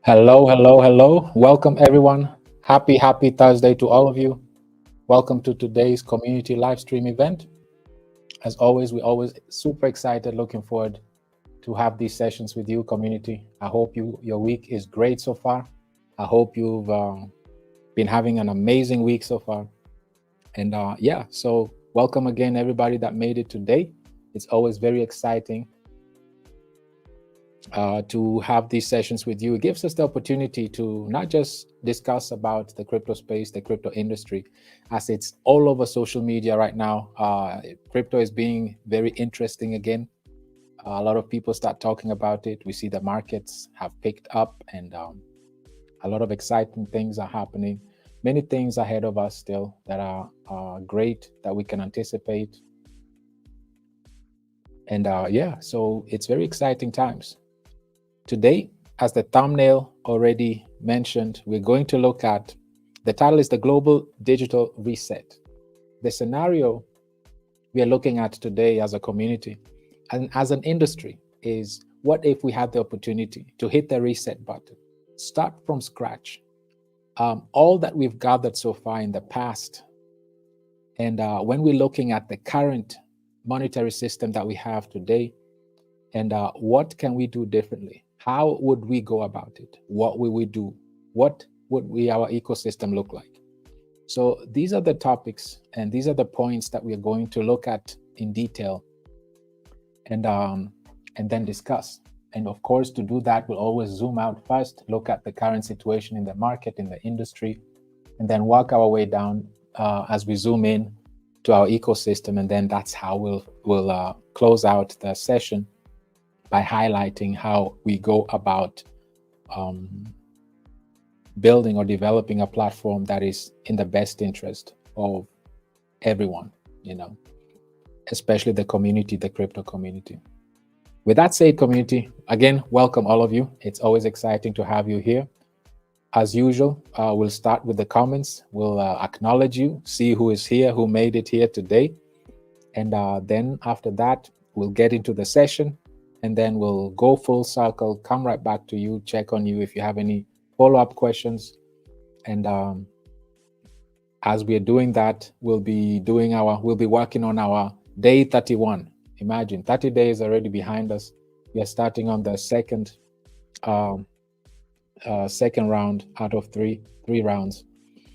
Hello, hello, hello. Welcome, everyone. Happy Thursday to all of you. Welcome to today's community live stream event. As always, we're always super excited, looking forward to have these sessions with you, community. I hope your week is great so far. I hope you've been having an amazing week so far. And so welcome again, everybody that made it today. It's always very exciting to have these sessions with you. It gives us the opportunity to not just discuss about the crypto space, the crypto industry, as it's all over social media right now. Crypto is being very interesting again. A lot of people start talking about it. We see the markets have picked up, and a lot of exciting things are happening. Many things ahead of us still that are great that we can anticipate. And so it's very exciting times. Today, as the thumbnail already mentioned, we're going to look at, the title is the Global Digital Reset. The scenario we are looking at today as a community and as an industry is, what if we had the opportunity to hit the reset button, start from scratch, all that we've gathered so far in the past, and when we're looking at the current monetary system that we have today, and what can we do differently? How would we go about it? What will we do? What would our ecosystem look like? So these are the topics and these are the points that we are going to look at in detail and then discuss. And of course, to do that, we'll always zoom out first, look at the current situation in the market, in the industry, and then work our way down as we zoom in to our ecosystem. And then that's how we'll close out the session by highlighting how we go about building or developing a platform that is in the best interest of everyone, especially the community, the crypto community. With that said, community, again, welcome all of you. It's always exciting to have you here. As usual, we'll start with the comments. We'll acknowledge you, see who is here, who made it here today. And then after that, we'll get into the session. And then we'll go full circle, come right back to you, check on you if you have any follow-up questions. And as we are doing that, we'll be working on our day 31. Imagine 30 days already behind us. We are starting on the second round out of three rounds.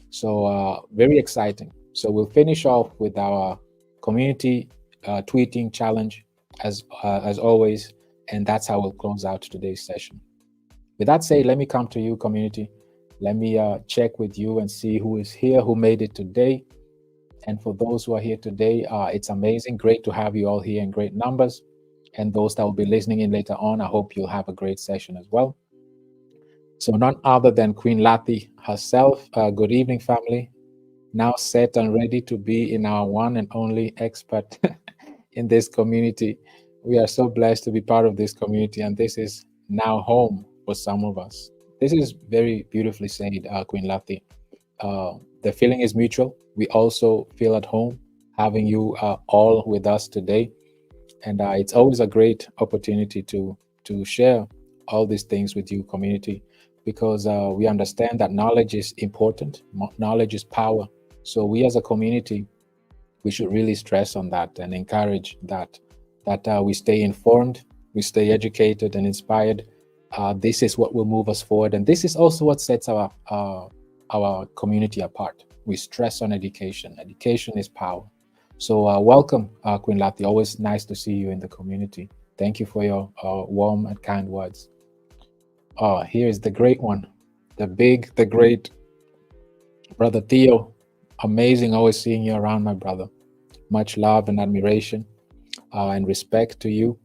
So very exciting. So we'll finish off with our community tweeting challenge as always, and that's how we'll close out today's session. With that said, let me come to you, community. Let me check with you and see who is here, who made it today. And for those who are here today, it's amazing, great to have you all here in great numbers. And those that will be listening in later on, I hope you'll have a great session as well. So none other than Queen Lathi herself. Good evening, family. Now set and ready to be in our one and only expert in this community. We are so blessed to be part of this community, and this is now home for some of us. This is very beautifully said, Queen Lathi. The feeling is mutual. We also feel at home having you all with us today, and it's always a great opportunity to share all these things with you, community, because we understand that knowledge is important. Knowledge is power. So we as a community, we should really stress on that and encourage that we stay informed, we stay educated and inspired. This is what will move us forward, and this is also what sets our community apart. We stress on education. Education is power. So welcome, Queen Lathi. Always nice to see you in the community. Thank you for your warm and kind words. Here is the great one, the great Brother Theo. Amazing always seeing you around, my brother. Much love and admiration and respect to you.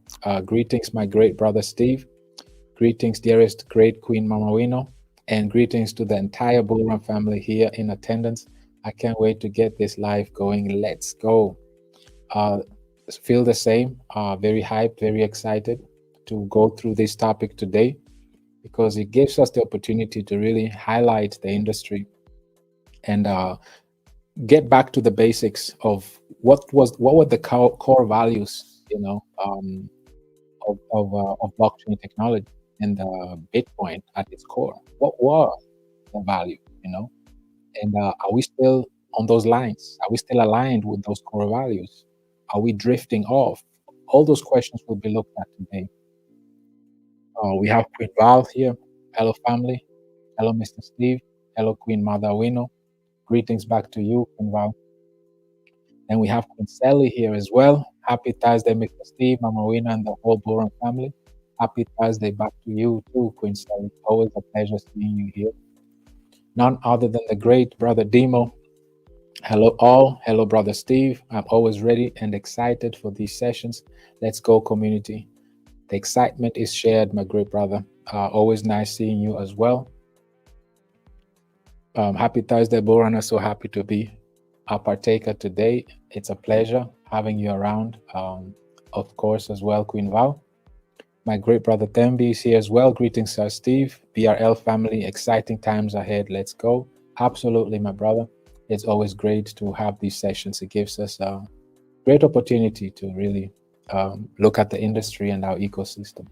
Greetings, my great brother Steve. Greetings, dearest great Queen Mama Wino. And greetings to the entire Bullrun family here in attendance. I can't wait to get this live going. Let's go. Feel the same. Very hyped, very excited to go through this topic today, because it gives us the opportunity to really highlight the industry and get back to the basics of what were the core values, of blockchain technology. and Bitcoin at its core? What was the value, And are we still on those lines? Are we still aligned with those core values? Are we drifting off? All those questions will be looked at today. We have Queen Val here. Hello, family. Hello, Mr. Steve. Hello, Queen Mother Wino. Greetings back to you, Queen Val. And we have Queen Sally here as well. Happy Thursday, Mr. Steve, Mama Wina, and the whole Bullrun family. Happy Thursday back to you too, Queen Sally. Always a pleasure seeing you here. None other than the great Brother Demo. Hello all. Hello, Brother Steve. I'm always ready and excited for these sessions. Let's go, community. The excitement is shared, my great brother. Always nice seeing you as well. Happy Thursday, Bullrunner. So happy to be a partaker today. It's a pleasure having you around. Of course, as well, Queen Val. My great brother Thembi is here as well. Greetings, Sir Steve. BRL family, exciting times ahead. Let's go. Absolutely, my brother. It's always great to have these sessions. It gives us a great opportunity to really look at the industry and our ecosystem.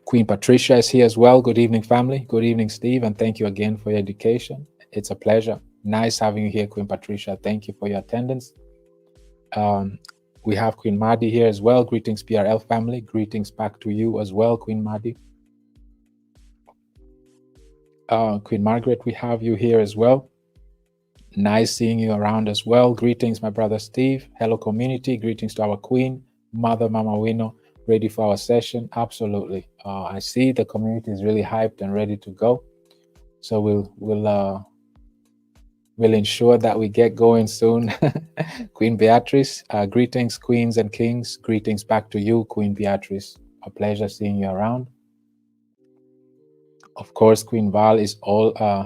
Queen Patricia is here as well. Good evening, family. Good evening, Steve, and thank you again for your education. It's a pleasure. Nice having you here, Queen Patricia. Thank you for your attendance. We have Queen Madi here as well. Greetings, PRL family. Greetings back to you as well, Queen Madi. Queen Margaret, we have you here as well. Nice seeing you around as well. Greetings, my brother Steve. Hello, community. Greetings to our Queen, Mother Mama Wino. Ready for our session? Absolutely. I see the community is really hyped and ready to go. So we'll ensure that we get going soon. Queen Beatrice, greetings, queens and kings. Greetings back to you, Queen Beatrice. A pleasure seeing you around. Of course, Queen Val is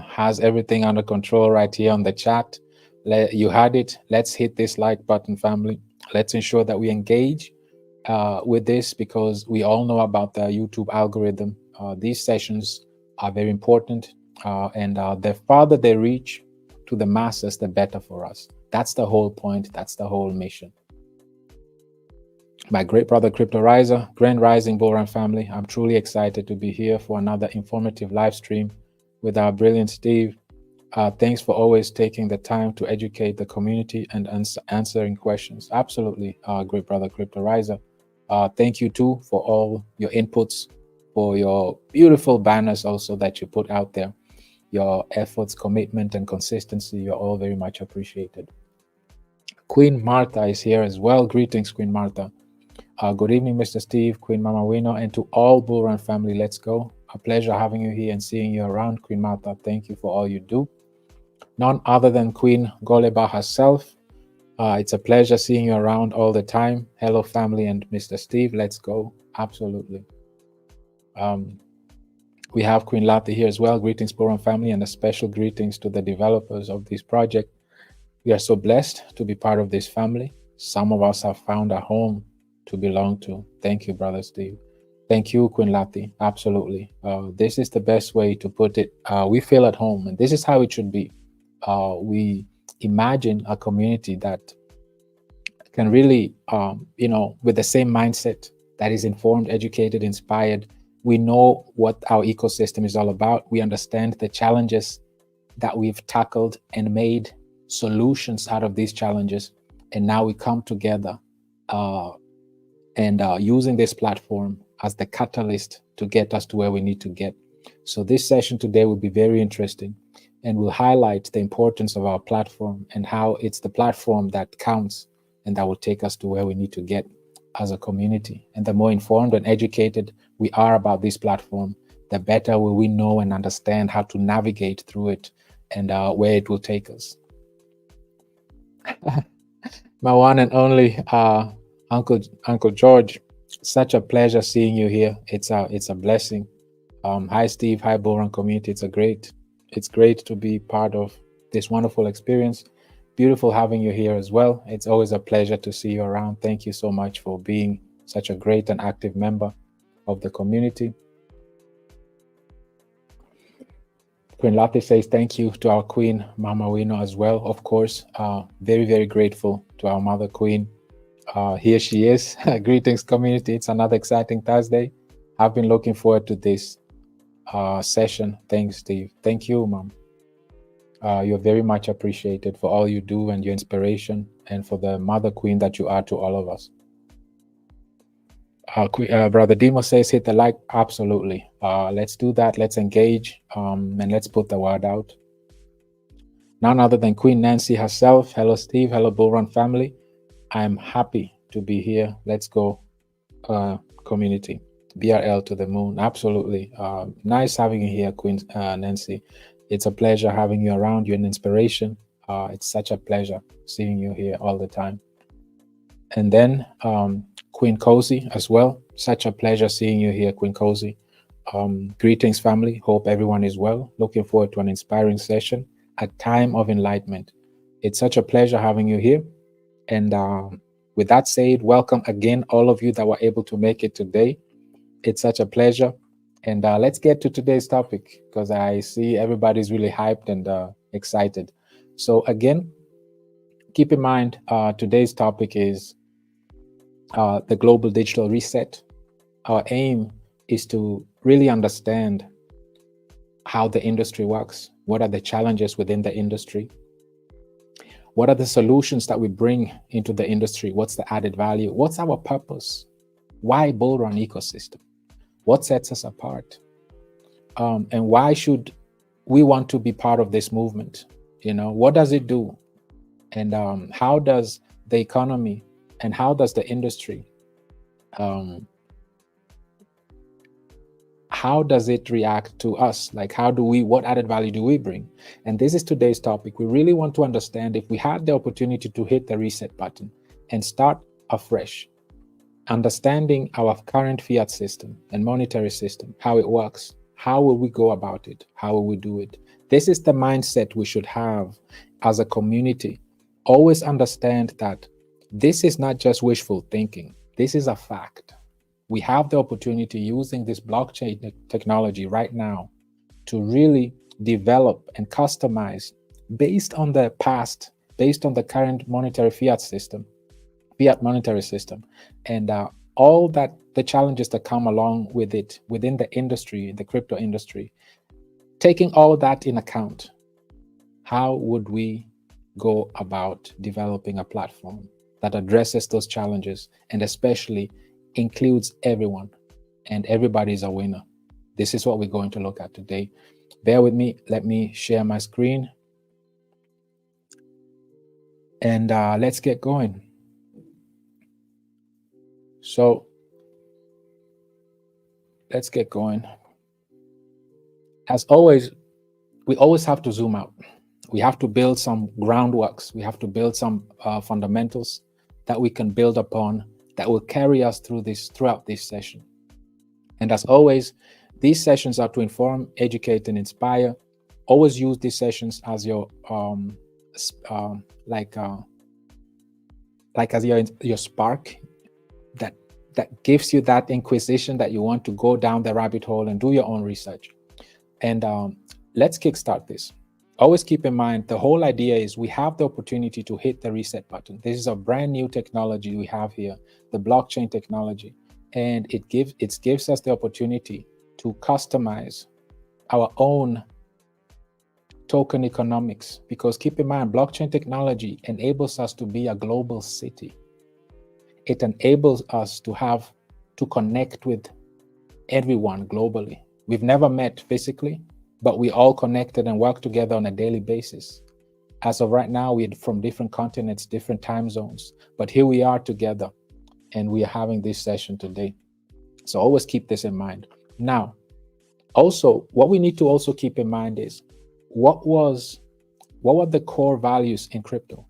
has everything under control right here on the chat. You had it. Let's hit this like button, family. Let's ensure that we engage with this, because we all know about the YouTube algorithm. These sessions are very important, and the farther they reach to the masses, the better for us. That's the whole point. That's the whole mission. My great brother Crypto Riser, Grand Rising Bullrun family, I'm truly excited to be here for another informative live stream with our brilliant Steve. Thanks for always taking the time to educate the community and answering questions. Absolutely, great brother Crypto Riser. Thank you too for all your inputs, for your beautiful banners also that you put out there. Your efforts, commitment, and consistency, you're all very much appreciated. Queen Martha is here as well. Greetings, Queen Martha. Good evening, Mr. Steve, Queen Mama Wino, and to all Bullrun family, let's go. A pleasure having you here and seeing you around, Queen Martha. Thank you for all you do. None other than Queen Goleba herself. It's a pleasure seeing you around all the time. Hello, family, and Mr. Steve, let's go. Absolutely. We have Queen Lati here as well. Greetings, Bullrun family, and a special greetings to the developers of this project. We are so blessed to be part of this family. Some of us have found a home to belong to. Thank you, Brother Steve. Thank you, Queen Lati. Absolutely. This is the best way to put it. We feel at home, and this is how it should be. We imagine a community that can really, with the same mindset, that is informed, educated, inspired. We know what our ecosystem is all about. We understand the challenges that we've tackled and made solutions out of these challenges. And now we come together and using this platform as the catalyst to get us to where we need to get. So this session today will be very interesting, and will highlight the importance of our platform and how it's the platform that counts and that will take us to where we need to get as a community. And the more informed and educated we are about this platform, the better will we know and understand how to navigate through it and where it will take us. My one and only Uncle George, such a pleasure seeing you here. It's a blessing. Hi Steve, hi Bullrun community. It's great to be part of this wonderful experience. Beautiful having you here as well. It's always a pleasure to see you around. Thank you so much for being such a great and active member of the community. Queen Lati says thank you to our Queen Mama Wino as well. Of course, very, very grateful to our Mother Queen. Here she is. Greetings, community. It's another exciting Thursday. I've been looking forward to this session. Thanks, Steve. Thank you, Mom. You're very much appreciated for all you do and your inspiration, and for the mother queen that you are to all of us. Brother Demo says, hit the like. Absolutely. Let's do that. Let's engage, and let's put the word out. None other than Queen Nancy herself. Hello, Steve. Hello, Bullrun family. I'm happy to be here. Let's go, community. BRL to the moon. Absolutely. Nice having you here, Queen Nancy. It's a pleasure having you around. You're an inspiration. It's such a pleasure seeing you here all the time. And then Queen Cozy as well. Such a pleasure seeing you here, Queen Cozy. Greetings, family. Hope everyone is well. Looking forward to an inspiring session, a time of enlightenment. It's such a pleasure having you here. And with that said, welcome again, all of you that were able to make it today. It's such a pleasure. And let's get to today's topic, because I see everybody's really hyped and excited. So again, keep in mind, today's topic is the global digital reset. Our aim is to really understand how the industry works. What are the challenges within the industry? What are the solutions that we bring into the industry? What's the added value? What's our purpose? Why Bullrun ecosystem? What sets us apart? And why should we want to be part of this movement? You know, what does it do? And how does the economy and how does the industry, how does it react to us? Like, what added value do we bring? And this is today's topic. We really want to understand, if we had the opportunity to hit the reset button and start afresh, understanding our current fiat system and monetary system, how it works, how will we go about it? How will we do it? This is the mindset we should have as a community. Always understand that this is not just wishful thinking. This is a fact. We have the opportunity, using this blockchain technology right now, to really develop and customize based on the past, based on the current monetary fiat monetary system, and all that the challenges that come along with it within the industry, the crypto industry. Taking all that in account, how would we go about developing a platform that addresses those challenges and especially includes everyone, and everybody is a winner? This is what we're going to look at today. Bear with me. Let me share my screen, and let's get going. So let's get going. As always, we always have to zoom out. We have to build some groundworks. We have to build some fundamentals that we can build upon, that will carry us throughout this session. And as always, these sessions are to inform, educate, and inspire. Always use these sessions as your as your spark that gives you that inquisition that you want to go down the rabbit hole and do your own research. And let's kickstart this. Always keep in mind, the whole idea is we have the opportunity to hit the reset button. This is a brand new technology we have here, the blockchain technology, and it gives us the opportunity to customize our own token economics. Because keep in mind, blockchain technology enables us to be a global city. It enables us to connect with everyone globally. We've never met physically, but we all connected and work together on a daily basis. As of right now, we're from different continents, different time zones, but here we are together, and we are having this session today. So always keep this in mind. Now, also, what we need to also keep in mind is what were the core values in crypto?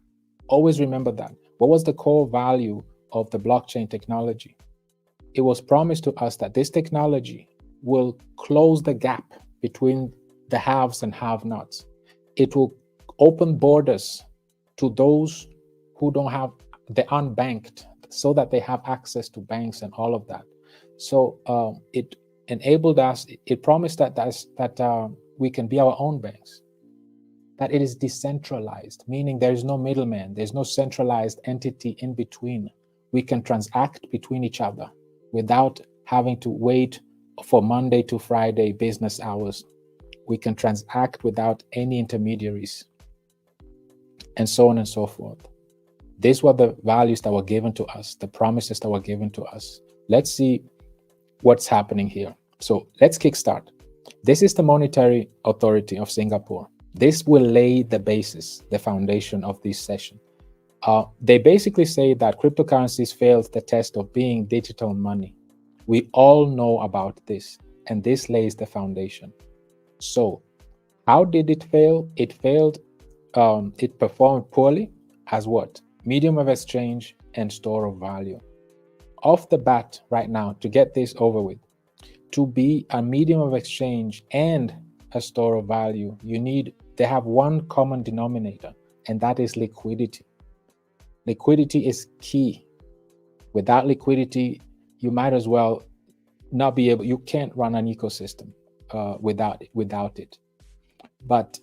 Always remember that. What was the core value of the blockchain technology? It was promised to us that this technology will close the gap between the haves and have-nots. It will open borders to those who don't have the unbanked, so that they have access to banks and all of that. So it enabled us. It promised that we can be our own banks. That it is decentralized, meaning there is no middleman. There's no centralized entity in between. We can transact between each other without having to wait for Monday to Friday business hours. We can transact without any intermediaries, and so on and so forth. These were the values that were given to us, the promises that were given to us. Let's see what's happening here. So let's kickstart. This is the Monetary Authority of Singapore. This will lay the basis, the foundation of this session. They basically say that cryptocurrencies failed the test of being digital money. We all know about this, and this lays the foundation. So how did it fail? It failed, it performed poorly as what? Medium of exchange and store of value. Off the bat right now, to get this over with, to be a medium of exchange and a store of value, they have one common denominator, and that is liquidity. Liquidity is key. Without liquidity, you might as well not be able, you can't run an ecosystem without it. But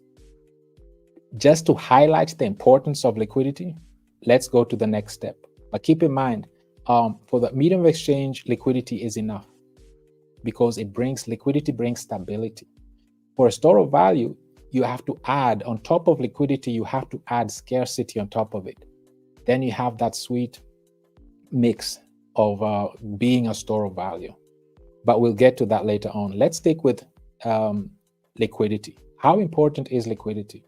just to highlight the importance of liquidity, let's go to the next step. But keep in mind, for the medium of exchange, liquidity is enough because liquidity brings stability. For a store of value, you have to add, on top of liquidity, you have to add scarcity on top of it. Then you have that sweet mix of being a store of value. But we'll get to that later on. Let's stick with liquidity. How important is liquidity?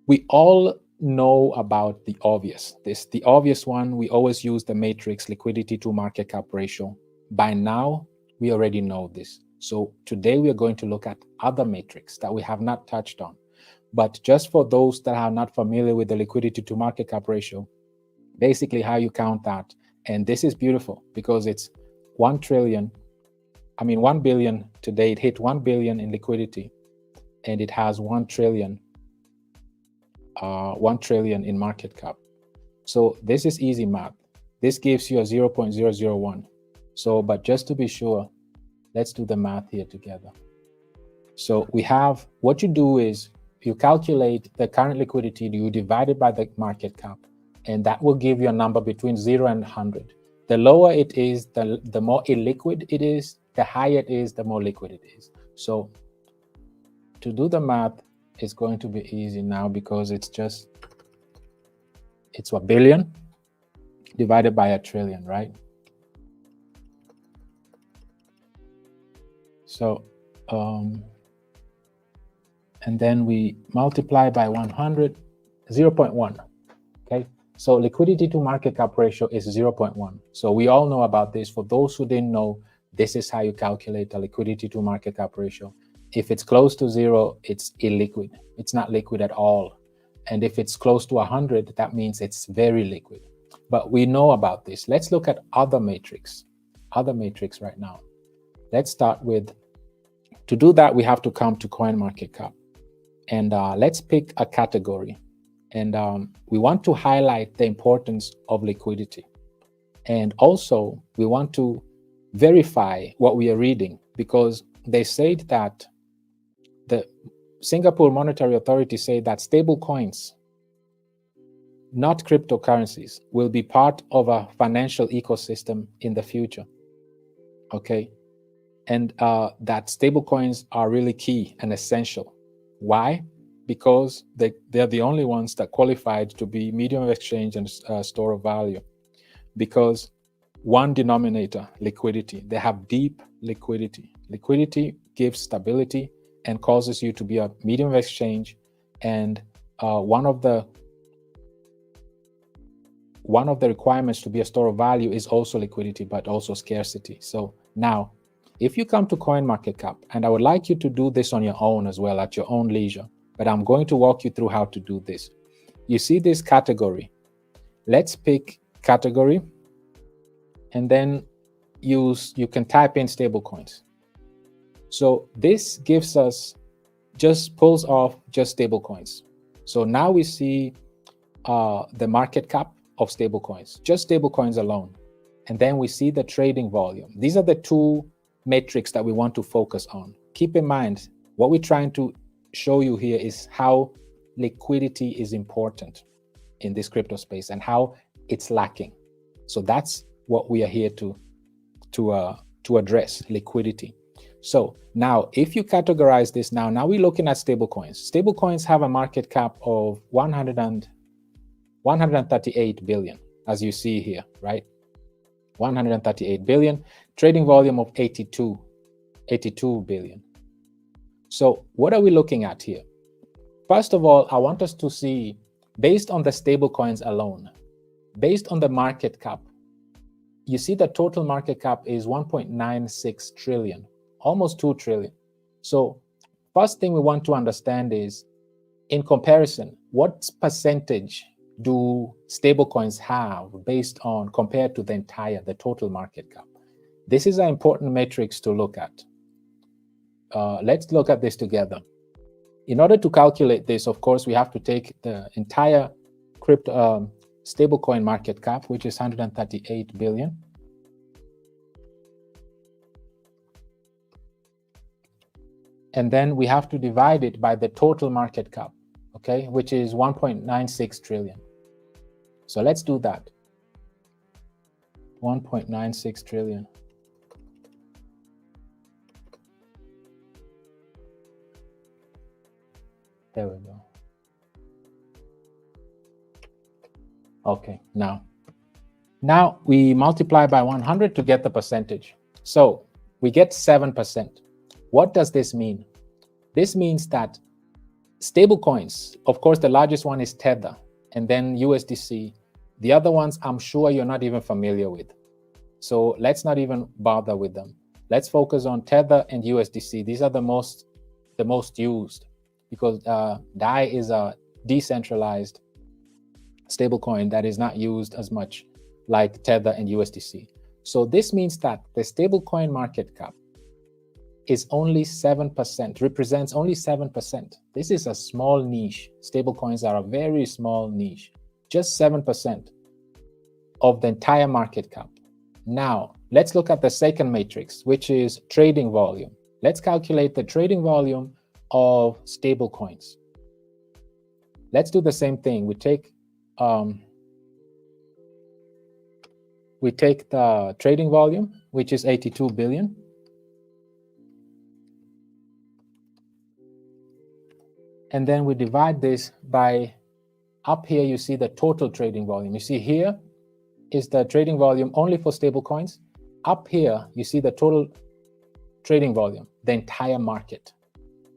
We all know about the obvious. The obvious one, we always use the matrix liquidity to market cap ratio. By now, we already know this. So today we are going to look at other metrics that we have not touched on. But just for those that are not familiar with the liquidity to market cap ratio, basically how you count that. And this is beautiful because it's 1 billion today. It hit 1 billion in liquidity, and it has 1 trillion in market cap. So this is easy math. This gives you a 0.001. So, but just to be sure, let's do the math here together. So we have, what you do is you calculate the current liquidity, you divide it by the market cap, and that will give you a number between 0 and 100. The lower it is, the more illiquid it is, the higher it is, the more liquid it is. So to do the math, it's going to be easy now because it's 1 billion divided by 1 trillion, right? So, and then we multiply by 100, 0.1, okay? So liquidity to market cap ratio is 0.1. So we all know about this. For those who didn't know, this is how you calculate a liquidity to market cap ratio. If it's close to 0, it's illiquid. It's not liquid at all. And if it's close to 100, that means it's very liquid. But we know about this. Let's look at other metrics right now. Let's start with, to do that, we have to come to CoinMarketCap. And let's pick a category. And we want to highlight the importance of liquidity. And also, we want to verify what we are reading, because they said that the Singapore Monetary Authority say that stable coins, not cryptocurrencies, will be part of a financial ecosystem in the future. Okay. And that stable coins are really key and essential. Why? Because they're the only ones that qualified to be medium of exchange and store of value. Because one denominator, liquidity, they have deep liquidity. Liquidity gives stability and causes you to be a medium of exchange. And one of the requirements to be a store of value is also liquidity, but also scarcity. So now, if you come to CoinMarketCap, and I would like you to do this on your own as well, at your own leisure, but I'm going to walk you through how to do this. You see this category. Let's pick category, and then you can type in stablecoins. So this gives us, pulls off just stablecoins. So now we see the market cap of stablecoins, just stablecoins alone. And then we see the trading volume. These are the two metrics that we want to focus on. Keep in mind, what we're trying to show you here is how liquidity is important in this crypto space and how it's lacking. So that's what we are here to to address liquidity. So now, if you categorize this now we're looking at stablecoins. Stablecoins have a market cap of 138 billion, as you see here, right? 138 billion, trading volume of 82 billion. So what are we looking at here? First of all, I want us to see, based on the stablecoins alone, based on the market cap, you see the total market cap is 1.96 trillion, almost 2 trillion. So first thing we want to understand is, in comparison, what percentage do stablecoins have based on, compared to the total market cap? This is an important matrix to look at. Let's look at this together. In order to calculate this, of course, we have to take the entire crypto stablecoin market cap, which is 138 billion. And then we have to divide it by the total market cap, okay, which is 1.96 trillion. So let's do that. 1.96 trillion. There we go. Okay, now we multiply by 100 to get the percentage. So we get 7%. What does this mean? This means that stable coins, of course, the largest one is Tether, and then USDC. The other ones, I'm sure you're not even familiar with. So let's not even bother with them. Let's focus on Tether and USDC. These are the most used, because DAI is a decentralized stablecoin that is not used as much like Tether and USDC. So this means that the stablecoin market cap is only 7%, represents only 7%. This is a small niche. Stablecoins are a very small niche, just 7% of the entire market cap. Now, let's look at the second matrix, which is trading volume. Let's calculate the trading volume of stablecoins. Let's do the same thing. We take the trading volume, which is 82 billion. And then we divide this by, up here you see the total trading volume. You see here is the trading volume only for stablecoins. Up here you see the total trading volume, the entire market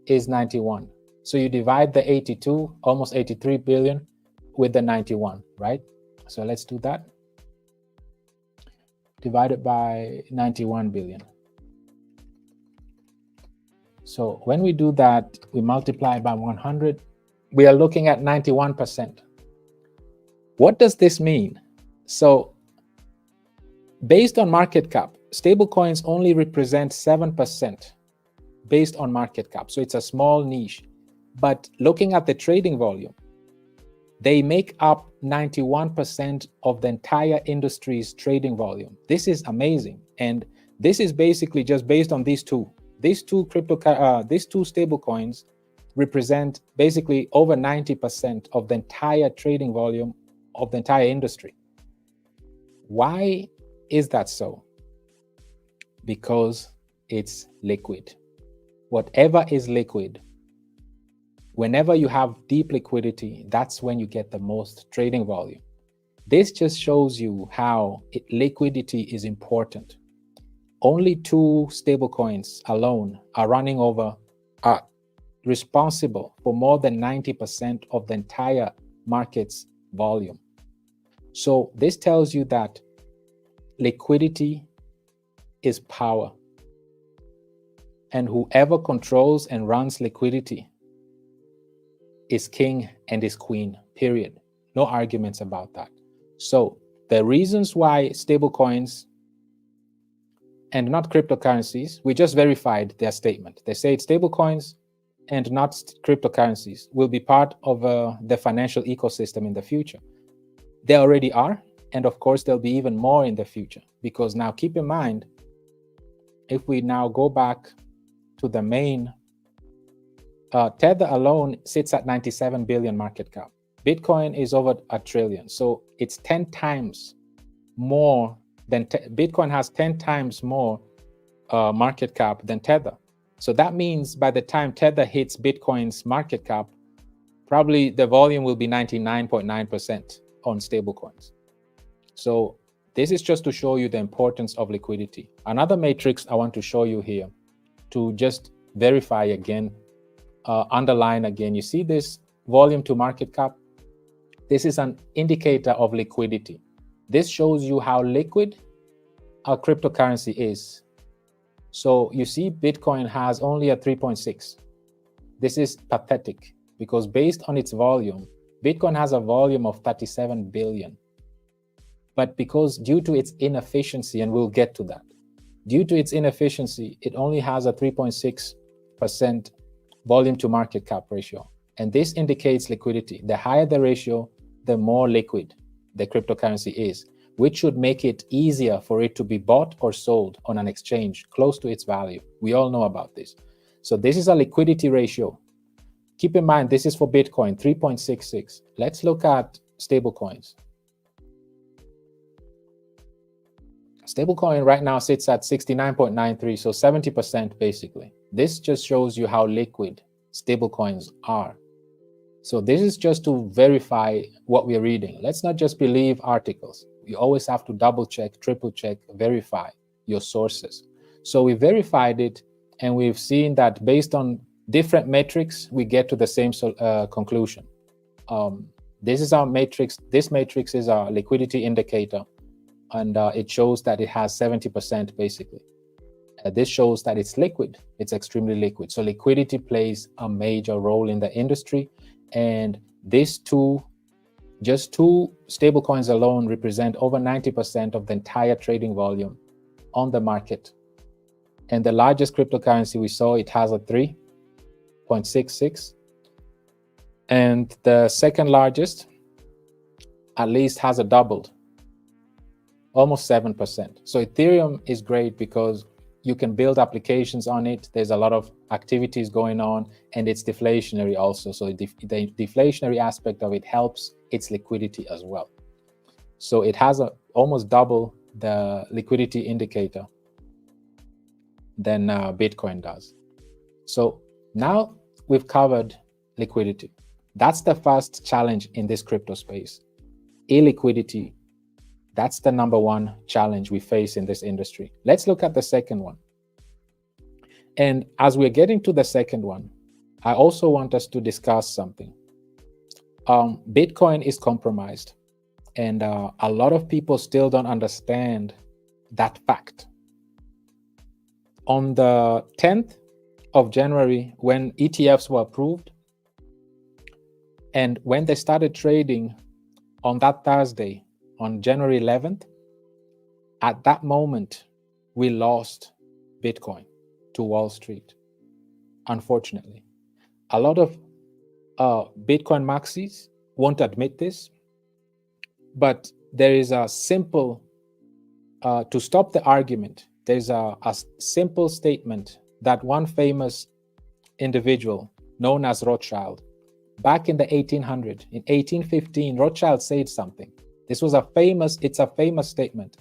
is 91. So you divide the 82, almost 83 billion with the 91, right? So let's do that. Divided by 91 billion. So when we do that, we multiply by 100, we are looking at 91%. What does this mean? So based on market cap, stablecoins only represent 7% based on market cap. So it's a small niche. But looking at the trading volume, they make up 91% of the entire industry's trading volume. This is amazing. And this is basically just based on these two. These two stable coins represent basically over 90% of the entire trading volume of the entire industry. Why is that so? Because it's liquid. Whatever is liquid, whenever you have deep liquidity, that's when you get the most trading volume. This just shows you how liquidity is important. Only two stablecoins alone are responsible for more than 90% of the entire market's volume. So this tells you that liquidity is power. And whoever controls and runs liquidity is king and is queen, period. No arguments about that. So the reasons why stablecoins and not cryptocurrencies, we just verified their statement. They say stablecoins and not cryptocurrencies will be part of the financial ecosystem in the future. They already are, and of course there'll be even more in the future, because now keep in mind, if we now go back to the main, Tether alone sits at 97 billion market cap. Bitcoin is over $1 trillion. So it's 10 times more than Bitcoin has 10 times more market cap than Tether. So that means by the time Tether hits Bitcoin's market cap, probably the volume will be 99.9% on stablecoins. So this is just to show you the importance of liquidity. Another matrix I want to show you here to just verify again, underline again. You see this volume to market cap? This is an indicator of liquidity. This shows you how liquid a cryptocurrency is. So you see Bitcoin has only a 3.6. This is pathetic because based on its volume, Bitcoin has a volume of 37 billion. But because due to its inefficiency, and we'll get to that, due to its inefficiency, it only has a 3.6% volume to market cap ratio. And this indicates liquidity. The higher the ratio, the more liquid the cryptocurrency is, which should make it easier for it to be bought or sold on an exchange close to its value. We all know about this. So this is a liquidity ratio. Keep in mind, this is for Bitcoin, 3.66. Let's look at stablecoins. Stablecoin right now sits at 69.93, so 70% basically. This just shows you how liquid stablecoins are. So this is just to verify what we're reading. Let's not just believe articles. You always have to double check, triple check, verify your sources. So we verified it, and we've seen that based on different metrics, we get to the same conclusion. This is our matrix. This matrix is our liquidity indicator, and it shows that it has 70% basically. This shows that it's liquid. It's extremely liquid. So liquidity plays a major role in the industry, and these just two stablecoins alone represent over 90% of the entire trading volume on the market. And the largest cryptocurrency we saw, it has a 3.66. And the second largest, at least, has a doubled, almost 7%. So Ethereum is great because you can build applications on it. There's a lot of activities going on, and it's deflationary also. So the deflationary aspect of it helps its liquidity as well. So it has almost double the liquidity indicator than Bitcoin does. So now we've covered liquidity. That's the first challenge in this crypto space. Illiquidity. That's the number one challenge we face in this industry. Let's look at the second one. And as we're getting to the second one, I also want us to discuss something. Bitcoin is compromised, and a lot of people still don't understand that fact. On the 10th of January, when ETFs were approved, and when they started trading on that Thursday, on January 11th, at that moment, we lost Bitcoin to Wall Street, unfortunately. A lot of Bitcoin maxis won't admit this, but there is a simple, to stop the argument, there's a simple statement that one famous individual known as Rothschild, back in the 1800s, in 1815, Rothschild said something. This was it's a famous statement.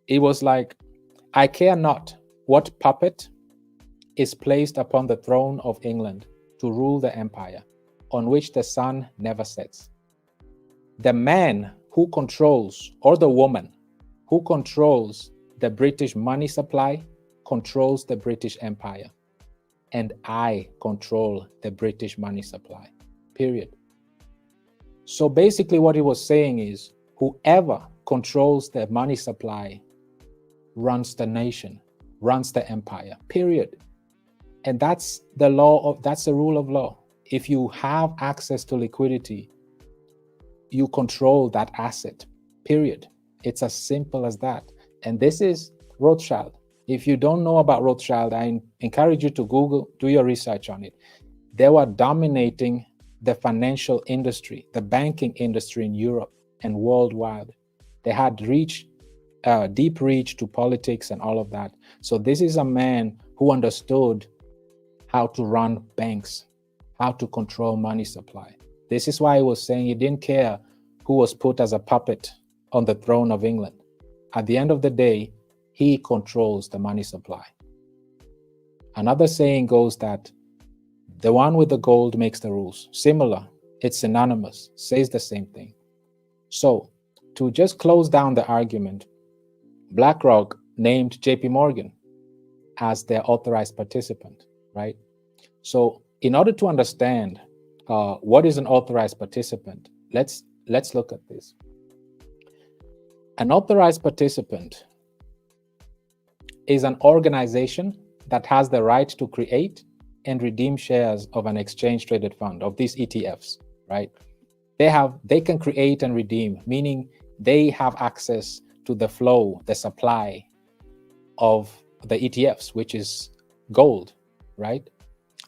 It was like, I care not what puppet is placed upon the throne of England to rule the empire, on which the sun never sets. The man who controls, or the woman who controls the British money supply, controls the British Empire. And I control the British money supply, period. So basically what he was saying is, whoever controls the money supply runs the nation, runs the empire, period. And that's the that's the rule of law. If you have access to liquidity, you control that asset, period. It's as simple as that. And this is Rothschild. If you don't know about Rothschild, I encourage you to Google, do your research on it. They were dominating the financial industry, the banking industry in Europe and worldwide. They had deep reach to politics and all of that. So this is a man who understood how to run banks, how to control money supply. This is why he was saying he didn't care who was put as a puppet on the throne of England. At the end of the day, he controls the money supply. Another saying goes that the one with the gold makes the rules. Similar, it's synonymous, says the same thing. So, to just close down the argument, BlackRock named JP Morgan as their authorized participant, right? So, in order to understand what is an authorized participant, let's look at this. An authorized participant is an organization that has the right to create and redeem shares of an exchange traded fund, of these ETFs, right? They can create and redeem, meaning they have access to the flow, the supply of the ETFs, which is gold, right?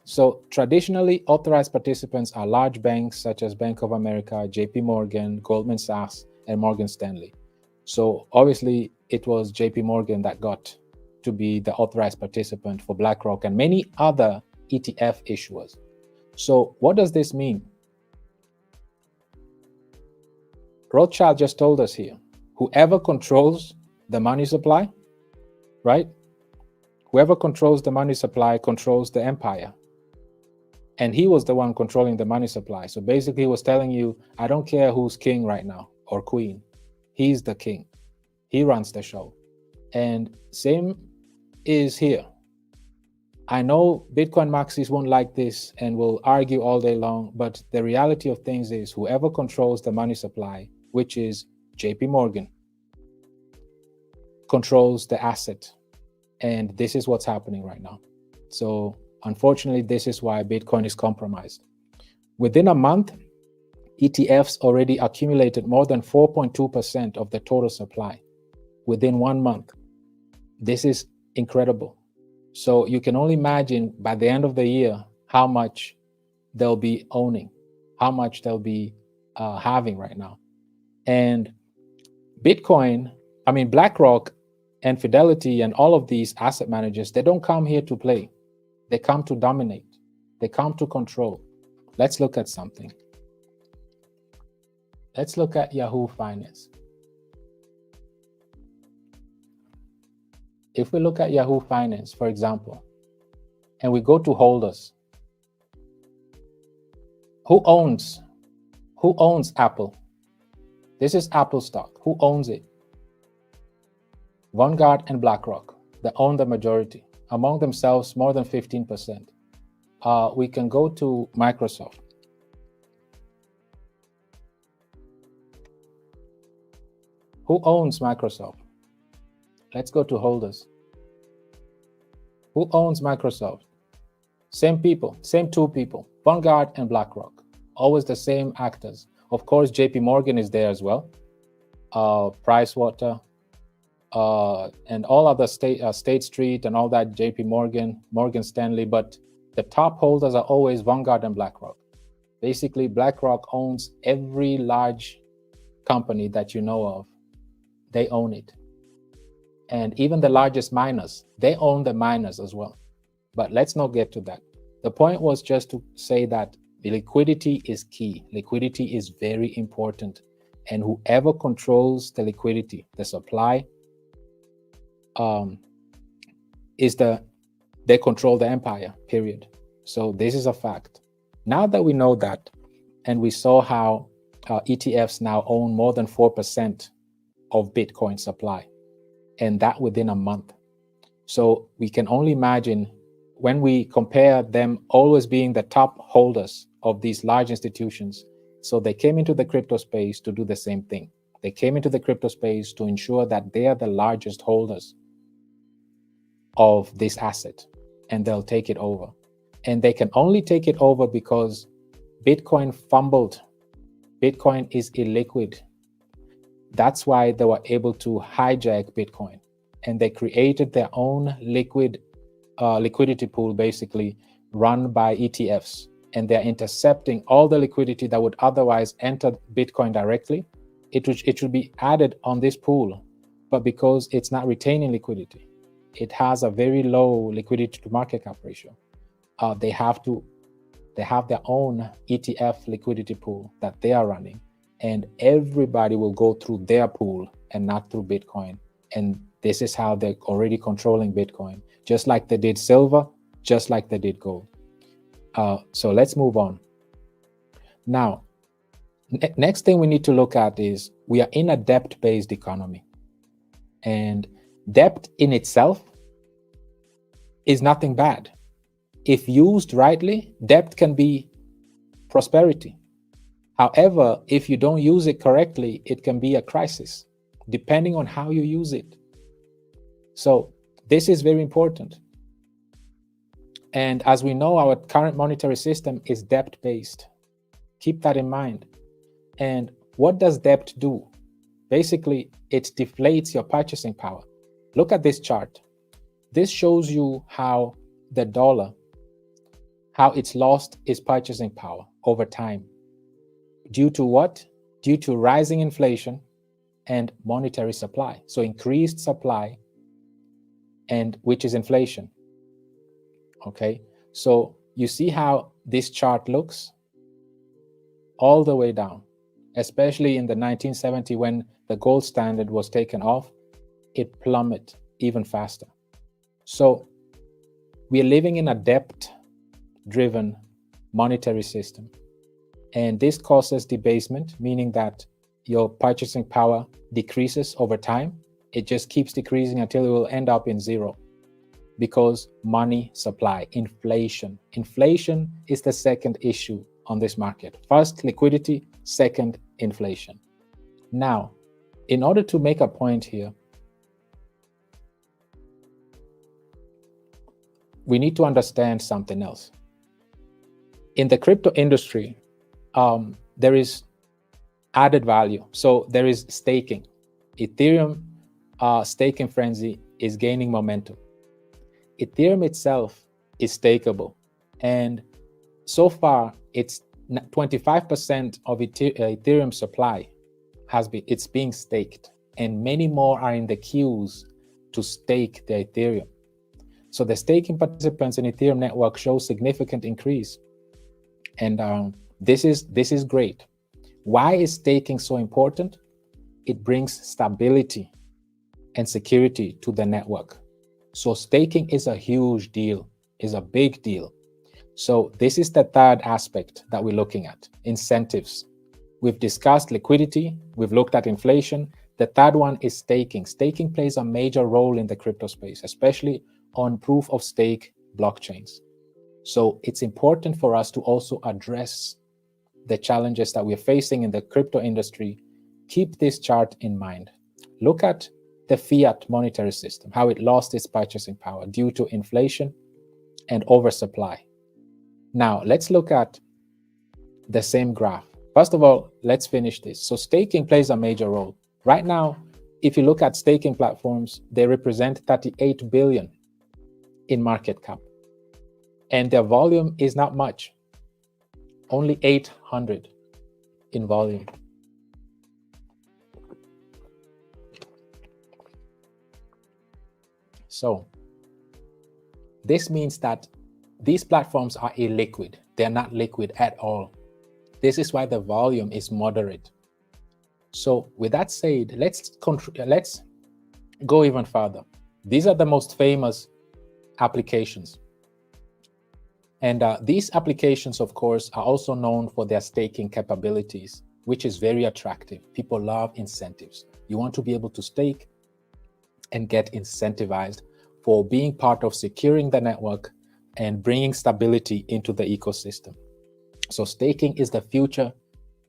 So traditionally, authorized participants are large banks such as Bank of America, JP Morgan, Goldman Sachs, and Morgan Stanley. So obviously, it was JP Morgan that got to be the authorized participant for BlackRock and many other ETF issuers. So what does this mean? Rothschild just told us here, whoever controls the money supply, right? Whoever controls the money supply controls the empire. And he was the one controlling the money supply. So basically he was telling you, I don't care who's king right now or queen. He's the king. He runs the show. And same is here. I know Bitcoin maxis won't like this and will argue all day long, but the reality of things is whoever controls the money supply, which is JP Morgan, controls the asset. And this is what's happening right now. So unfortunately, this is why Bitcoin is compromised. Within a month, ETFs already accumulated more than 4.2% of the total supply within 1 month. This is incredible. So you can only imagine by the end of the year how much they'll be owning, how much they'll be having right now. And BlackRock and Fidelity and all of these asset managers, they don't come here to play. They come to dominate. They come to control. Let's look at something. Let's look at Yahoo Finance. If we look at Yahoo Finance, for example, and we go to holders, who owns Apple? This is Apple stock. Who owns it? Vanguard and BlackRock. They own the majority. Among themselves, more than 15%. We can go to Microsoft. Who owns Microsoft? Let's go to holders. Who owns Microsoft? Same people, same two people, Vanguard and BlackRock. Always the same actors. Of course, JP Morgan is there as well. Pricewater, and all other State Street and all that, JP Morgan, Morgan Stanley, but the top holders are always Vanguard and BlackRock. Basically, BlackRock owns every large company that you know of. They own it. And even the largest miners, they own the miners as well. But let's not get to that. The point was just to say that the liquidity is key. Liquidity is very important. And whoever controls the liquidity, the supply, they control the empire, period. So this is a fact. Now that we know that, and we saw how ETFs now own more than 4% of Bitcoin supply, and that within a month. So we can only imagine when we compare them always being the top holders of these large institutions. So they came into the crypto space to do the same thing. They came into the crypto space to ensure that they are the largest holders of this asset, and they'll take it over. And they can only take it over because Bitcoin fumbled. Bitcoin is illiquid. That's why they were able to hijack Bitcoin, and they created their own liquidity pool, basically run by ETFs, and they're intercepting all the liquidity that would otherwise enter Bitcoin directly. It should be added on this pool, but because it's not retaining liquidity, it has a very low liquidity to market cap ratio. They have their own ETF liquidity pool that they are running, and everybody will go through their pool and not through Bitcoin. And This is how they're already controlling Bitcoin, just like they did silver, just like they did gold. So let's move on. Now, next thing we need to look at is we are in a debt-based economy. And debt in itself is nothing bad. If used rightly, debt can be prosperity. However, if you don't use it correctly, it can be a crisis, depending on how you use it. So this is very important. And as we know, our current monetary system is debt-based. Keep that in mind. And what does debt do? Basically, it deflates your purchasing power. Look at this chart. This shows you how the dollar, how it's lost its purchasing power over time. Due to what? Due to rising inflation and monetary supply. So increased supply, and which is inflation. Okay, so you see how this chart looks all the way down, especially in the 1970 when the gold standard was taken off, it plummeted even faster. So we are living in a debt-driven monetary system. And this causes debasement, meaning that your purchasing power decreases over time. It just keeps decreasing until it will end up in zero. Because money supply, inflation. Inflation is the second issue on this market. First, liquidity. Second, inflation. Now, in order to make a point here, we need to understand something else. In the crypto industry, there is added value. So there is staking. Ethereum staking frenzy is gaining momentum. Ethereum itself is stakeable, and so far it's 25% of Ethereum supply it's being staked, and many more are in the queues to stake the Ethereum. So the staking participants in Ethereum network show significant increase, and this is great. Why is staking so important? It brings stability and security to the network. So staking is a huge deal, is a big deal. So this is the third aspect that we're looking at, incentives. We've discussed liquidity, we've looked at inflation. The third one is staking. Staking plays a major role in the crypto space, especially on proof of stake blockchains. So it's important for us to also address the challenges that we're facing in the crypto industry. Keep this chart in mind. Look at the fiat monetary system, how it lost its purchasing power due to inflation and oversupply. Now, let's look at the same graph. First of all, let's finish this. So staking plays a major role. Right now, if you look at staking platforms, they represent 38 billion in market cap. And their volume is not much, only 800 in volume. So this means that these platforms are illiquid. They're not liquid at all. This is why the volume is moderate. So with that said, let's go even further. These are the most famous applications. And these applications, of course, are also known for their staking capabilities, which is very attractive. People love incentives. You want to be able to stake and get incentivized for being part of securing the network and bringing stability into the ecosystem. So staking is the future.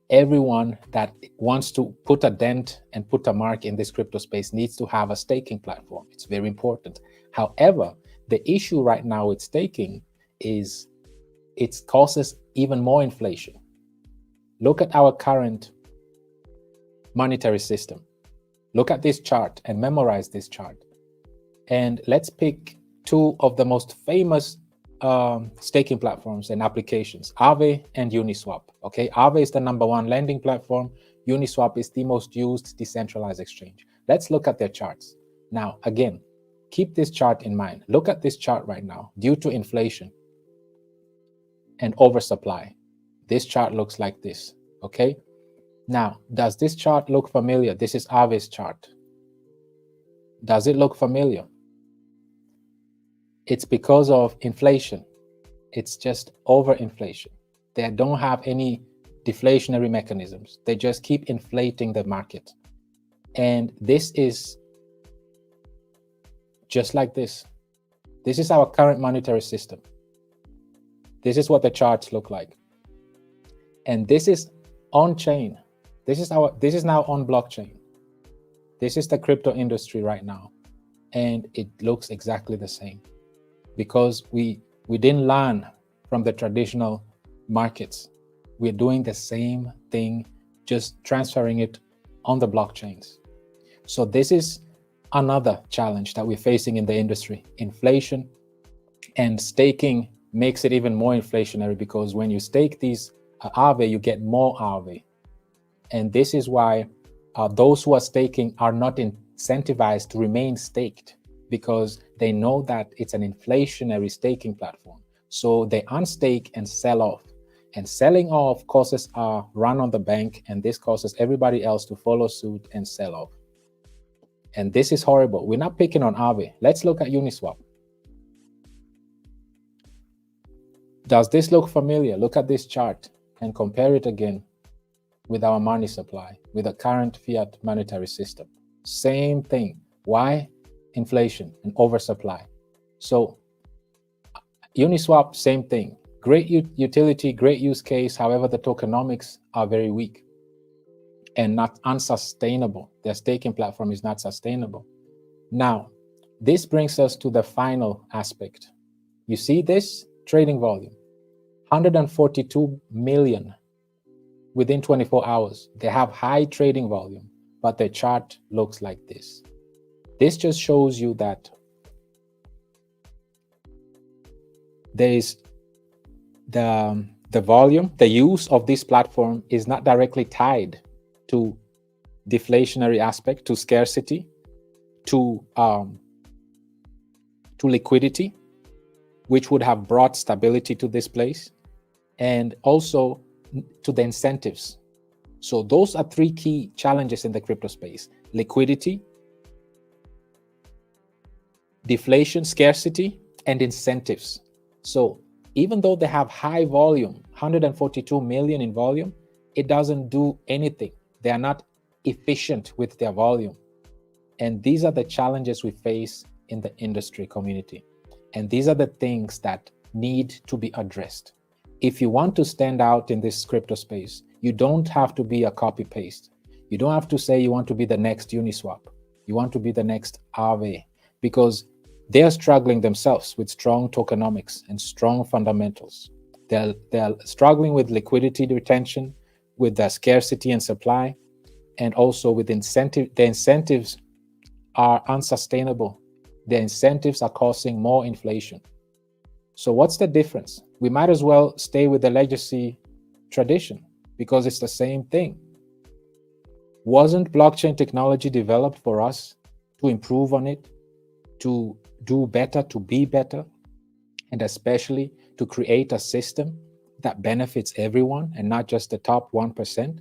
Everyone that wants to put a dent and put a mark in this crypto space needs to have a staking platform. It's very important. However, the issue right now with staking is it causes even more inflation. Look at our current monetary system. Look at this chart and memorize this chart. And let's pick two of the most famous staking platforms and applications, Aave and Uniswap. Okay, Aave is the #1 lending platform. Uniswap is the most used decentralized exchange. Let's look at their charts. Now, again, keep this chart in mind. Look at this chart right now. Due to inflation and oversupply, this chart looks like this. Okay, now, does this chart look familiar? This is Aave's chart. Does it look familiar? It's because of inflation. It's just overinflation. They don't have any deflationary mechanisms. They just keep inflating the market. And this is just like this. This is our current monetary system. This is what the charts look like. And this is on chain. This is now on blockchain. This is the crypto industry right now. And it looks exactly the same because we didn't learn from the traditional markets. We're doing the same thing, just transferring it on the blockchains. So this is another challenge that we're facing in the industry. Inflation and staking makes it even more inflationary because when you stake these Aave, you get more Aave. And this is why those who are staking are not incentivized to remain staked because they know that it's an inflationary staking platform. So they unstake and sell off. And selling off causes a run on the bank, and this causes everybody else to follow suit and sell off. And this is horrible. We're not picking on Aave. Let's look at Uniswap. Does this look familiar? Look at this chart and compare it again with our money supply, with the current fiat monetary system. Same thing. Why? Inflation and oversupply. So Uniswap, same thing. Great utility, great use case. However, the tokenomics are very weak and not unsustainable. Their staking platform is not sustainable. Now, this brings us to the final aspect. You see this trading volume, 142 million within 24 hours. They have high trading volume, but the chart looks like this. This just shows you that there is the volume, the use of this platform is not directly tied to deflationary aspect, to scarcity, to liquidity, which would have brought stability to this place, and also to the incentives. So those are three key challenges in the crypto space: liquidity, deflation, scarcity, and incentives. So even though they have high volume, 142 million in volume, it doesn't do anything. They are not efficient with their volume. And these are the challenges we face in the industry community. And these are the things that need to be addressed. If you want to stand out in this crypto space, you don't have to be a copy paste. You don't have to say you want to be the next Uniswap. You want to be the next Aave, because they're struggling themselves with strong tokenomics and strong fundamentals. They're struggling with liquidity retention, with the scarcity and supply, and also with incentive. The incentives are unsustainable. The incentives are causing more inflation. So what's the difference? We might as well stay with the legacy tradition because it's the same thing. Wasn't blockchain technology developed for us to improve on it, to do better, to be better, and especially to create a system that benefits everyone and not just the top 1%?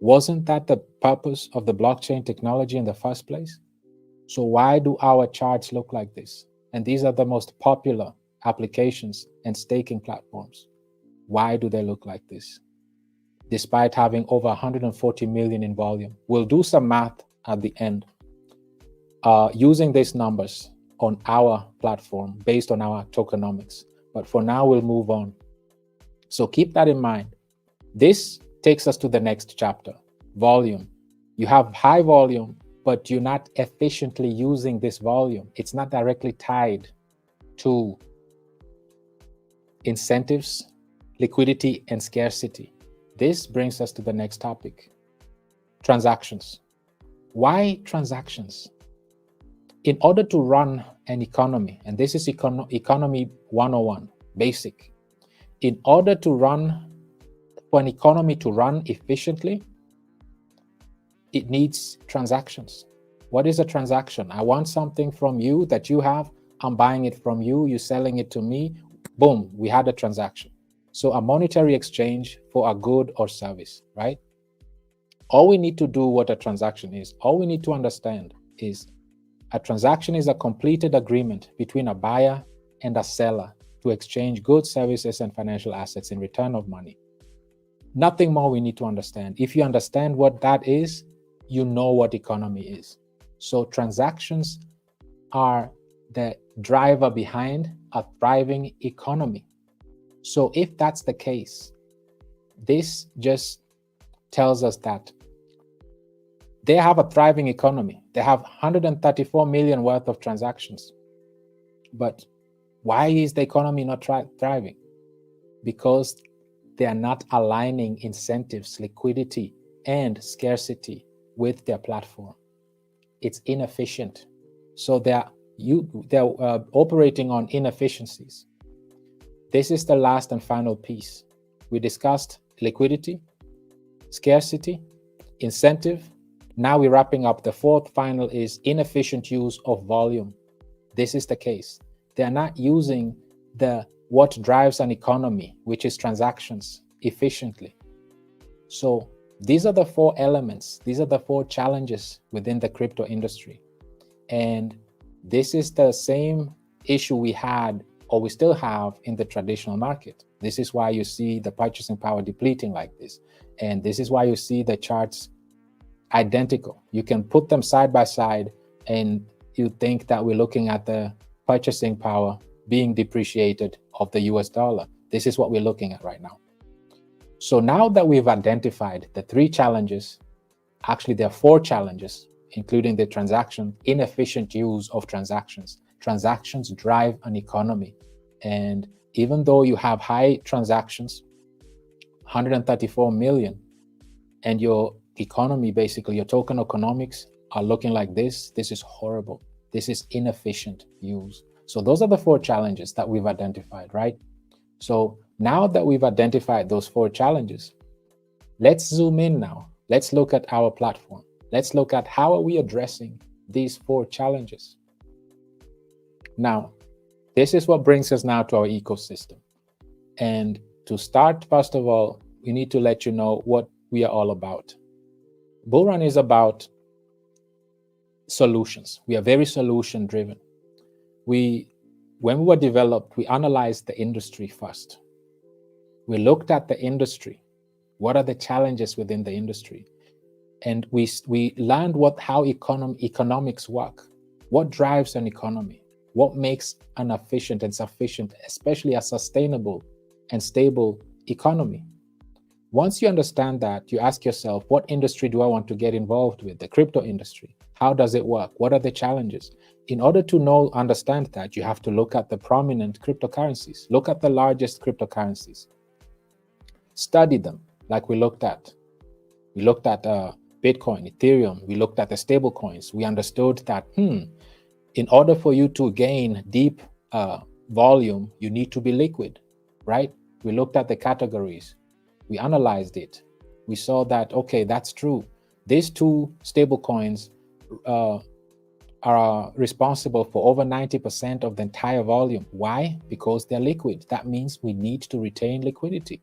Wasn't that the purpose of the blockchain technology in the first place? So why do our charts look like this? And these are the most popular applications and staking platforms. Why do they look like this? Despite having over 140 million in volume. We'll do some math at the end using these numbers on our platform based on our tokenomics. But for now, we'll move on. So keep that in mind. This takes us to the next chapter, volume. You have high volume, but you're not efficiently using this volume. It's not directly tied to incentives, liquidity, and scarcity. This brings us to the next topic, transactions. Why transactions? In order to run an economy, and this is economy 101, basic. In order to run, for an economy to run efficiently, it needs transactions. What is a transaction? I want something from you that you have. I'm buying it from you. You're selling it to me. Boom, we had a transaction. So a monetary exchange for a good or service, right? All we need to do what a transaction is, all we need to understand is A transaction is a completed agreement between a buyer and a seller to exchange goods, services, and financial assets in return of money. Nothing more we need to understand. If you understand what that is, you know what economy is. So transactions are the driver behind a thriving economy. So if that's the case, this just tells us that they have a thriving economy. They have 134 million worth of transactions. But why is the economy not thriving? Because they are not aligning incentives, liquidity, and scarcity with their platform. It's inefficient. So they're operating on inefficiencies. This is the last and final piece. We discussed liquidity, scarcity, incentive. Now we're wrapping up. The fourth final is inefficient use of volume. This is the case. They're not using what drives an economy, which is transactions, efficiently. So these are the four elements. These are the four challenges within the crypto industry. And this is the same issue we had, or we still have, in the traditional market. This is why you see the purchasing power depleting like this. And this is why you see the charts identical. You can put them side by side and you think that we're looking at the purchasing power being depreciated of the US dollar. This is what we're looking at right now. So now that we've identified the three challenges, actually there are four challenges, including the inefficient use of transactions. Transactions drive an economy. And even though you have high transactions, 134 million, and your economy, basically your token economics, are looking like this is horrible. This is inefficient use. So those are the four challenges that we've identified, right? So now that we've identified those four challenges, let's zoom in now. Let's look at our platform. Let's look at how are we addressing these four challenges. Now, this is what brings us now to our ecosystem. And to start, first of all, we need to let you know what we are all about. Bullrun is about solutions. We are very solution driven. When we were developed, we analyzed the industry first. We looked at the industry. What are the challenges within the industry? And we learned how economics work. What drives an economy? What makes an efficient and sufficient, especially a sustainable and stable economy? Once you understand that, you ask yourself, what industry do I want to get involved with? The crypto industry. How does it work? What are the challenges? In order to understand that, you have to look at the prominent cryptocurrencies. Look at the largest cryptocurrencies. Study them, like we looked at. We looked at Bitcoin, Ethereum. We looked at the stable coins. We understood that, in order for you to gain deep volume, you need to be liquid, right? We looked at the categories. We analyzed it. We saw that, okay, that's true. These two stable coins are responsible for over 90% of the entire volume. Why? Because they're liquid. That means we need to retain liquidity.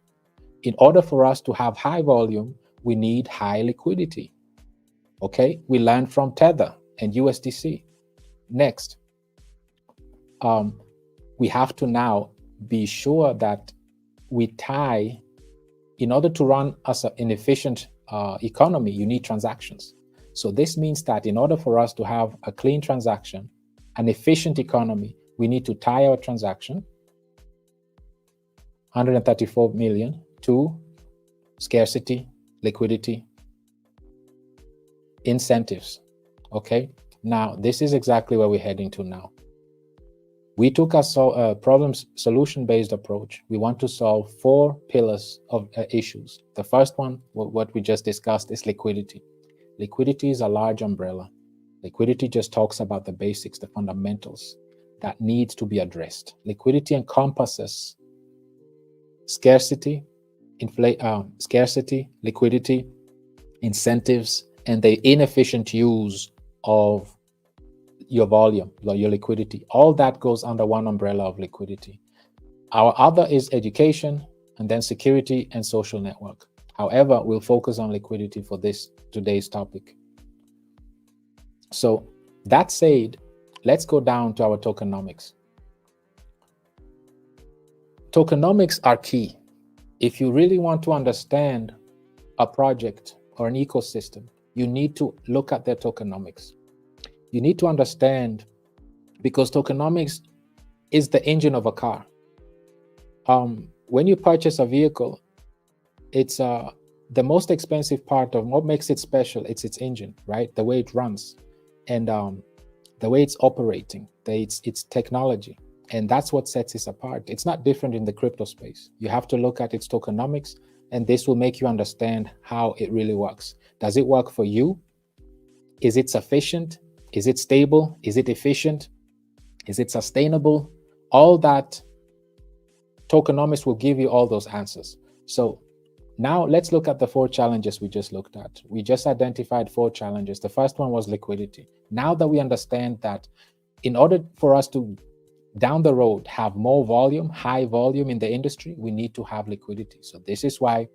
In order for us to have high volume, we need high liquidity. Okay, we learned from Tether and USDC. Next, we have to now be sure that we tie, in order to run as an efficient economy, you need transactions. So this means that in order for us to have a clean transaction, an efficient economy, we need to tie our transaction, 134 million, to scarcity, liquidity, incentives. Okay, now this is exactly where we're heading to now. We took a problem-solution-based approach. We want to solve four pillars of issues. The first one, what we just discussed, is liquidity. Liquidity is a large umbrella. Liquidity just talks about the basics, the fundamentals that need to be addressed. Liquidity encompasses scarcity, liquidity, incentives, and the inefficient use of your volume, your liquidity. All that goes under one umbrella of liquidity. Our other is education, and then security and social network. However, we'll focus on liquidity for today's topic. So That said, let's go down to our tokenomics. Tokenomics are key. If you really want to understand a project or an ecosystem, you need to look at their tokenomics. You need to understand, because tokenomics is the engine of a car. When you purchase a vehicle, it's the most expensive part of what makes it special. It's its engine, right? The way it runs, and the way it's operating, its technology, and that's what sets it apart. It's not different in the crypto space. You have to look at its tokenomics, and this will make you understand how it really works. Does it work for you? Is it sufficient? Is it stable? Is it efficient? Is it sustainable? All that tokenomics will give you all those answers. So now let's look at the 4 challenges we just looked at. We just identified 4 challenges. The first one was liquidity. Now that we understand that in order for us to down the road have more volume, high volume in the industry, we need to have liquidity. So this is why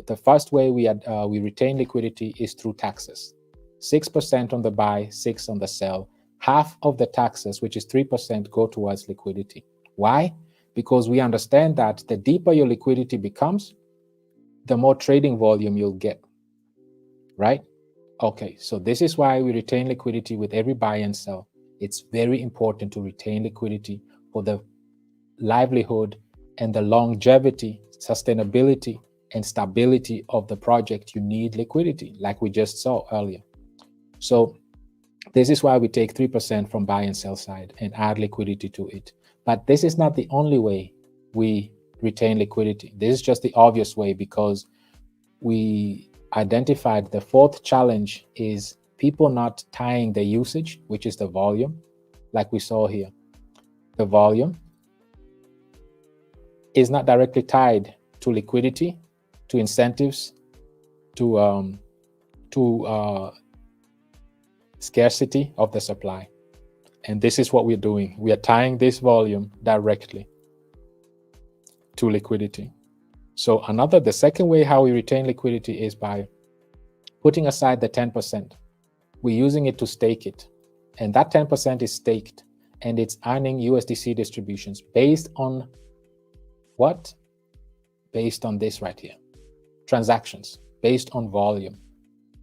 the first way we retain liquidity is through taxes. 6% on the buy, 6 on the sell. Half of the taxes, which is 3%, go towards liquidity. Why? Because we understand that the deeper your liquidity becomes, the more trading volume you'll get, right? Okay, so this is why we retain liquidity with every buy and sell. It's very important to retain liquidity for the livelihood and the longevity, sustainability, and stability of the project. You need liquidity, like we just saw earlier. So this is why we take 3% from buy and sell side and add liquidity to it. But this is not the only way we retain liquidity. This is just the obvious way, because we identified the 4th challenge is people not tying the usage, which is the volume, like we saw here. The volume is not directly tied to liquidity, to incentives, to scarcity of the supply. And this is what we're doing. We are tying this volume directly to liquidity. So the second way how we retain liquidity is by putting aside the 10%. We're using it to stake it. And that 10% is staked, and it's earning USDC distributions based on what? Based on this right here. Transactions, based on volume.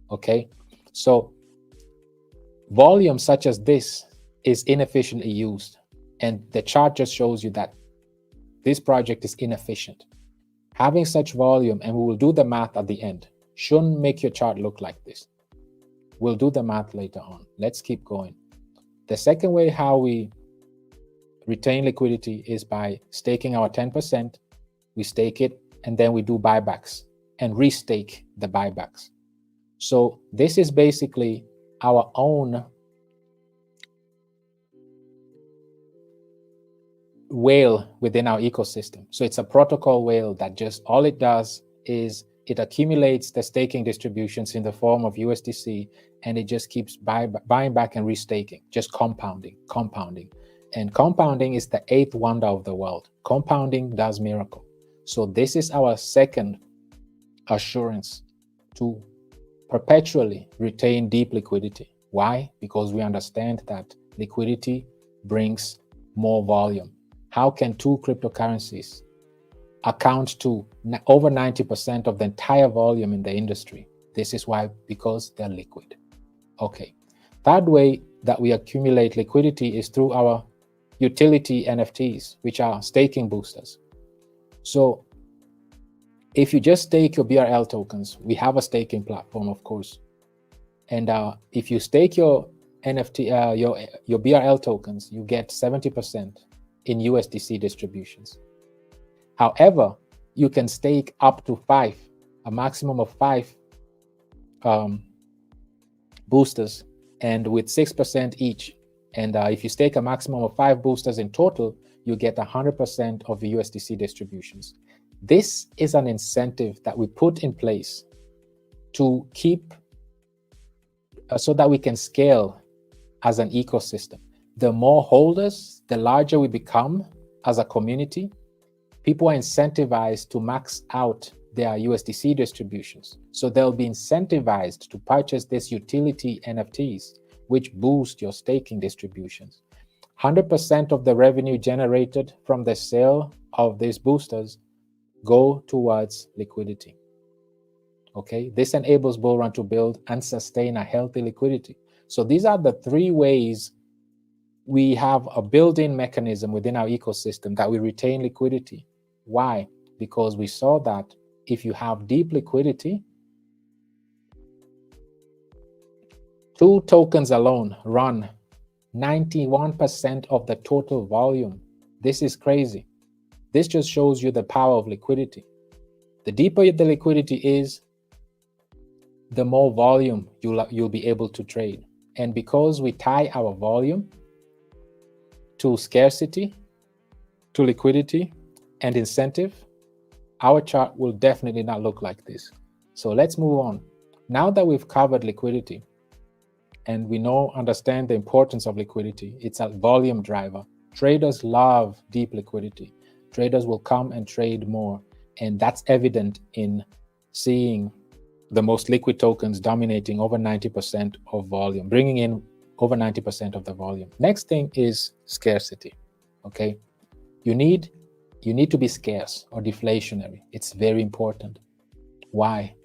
Okay? So volume such as this is inefficiently used. And the chart just shows you that this project is inefficient. Having such volume, and we will do the math at the end, shouldn't make your chart look like this. We'll do the math later on. Let's keep going. The second way how we retain liquidity is by staking our 10%. We stake it, and then we do buybacks and restake the buybacks. So this is basically our own whale within our ecosystem. So it's a protocol whale that just all it does is it accumulates the staking distributions in the form of USDC, and it just keeps buying back and restaking, just compounding. And compounding is the 8th wonder of the world. Compounding does miracle. So this is our second assurance to perpetually retain deep liquidity. Why? Because we understand that liquidity brings more volume. How can 2 cryptocurrencies account to over 90% of the entire volume in the industry? This is why, because they're liquid. Okay. Third way that we accumulate liquidity is through our utility NFTs, which are staking boosters. So if you just stake your BRL tokens, we have a staking platform, of course. And if you stake your NFT, your BRL tokens, you get 70% in USDC distributions. However, you can stake up to 5, a maximum of 5 boosters, and with 6% each. And if you stake a maximum of 5 boosters in total, you get 100% of the USDC distributions. This is an incentive that we put in place to keep so that we can scale as an ecosystem. The more holders, the larger we become as a community. People are incentivized to max out their USDC distributions. So they'll be incentivized to purchase these utility NFTs which boost your staking distributions. 100% of the revenue generated from the sale of these boosters go towards liquidity. Okay, this enables Bullrun to build and sustain a healthy liquidity. So these are the three ways we have a built-in mechanism within our ecosystem that we retain liquidity. Why? Because we saw that if you have deep liquidity, 2 tokens alone run 91% of the total volume. This is crazy. This just shows you the power of liquidity. The deeper the liquidity is, the more volume you'll be able to trade. And because we tie our volume to scarcity, to liquidity, and incentive, our chart will definitely not look like this. So let's move on. Now that we've covered liquidity, and we understand the importance of liquidity, it's a volume driver. Traders love deep liquidity. Traders will come and trade more, and that's evident in seeing the most liquid tokens dominating over 90% of volume, bringing in over 90% of the volume. Next thing is scarcity. Okay, you need to be scarce or deflationary. It's very important. Why?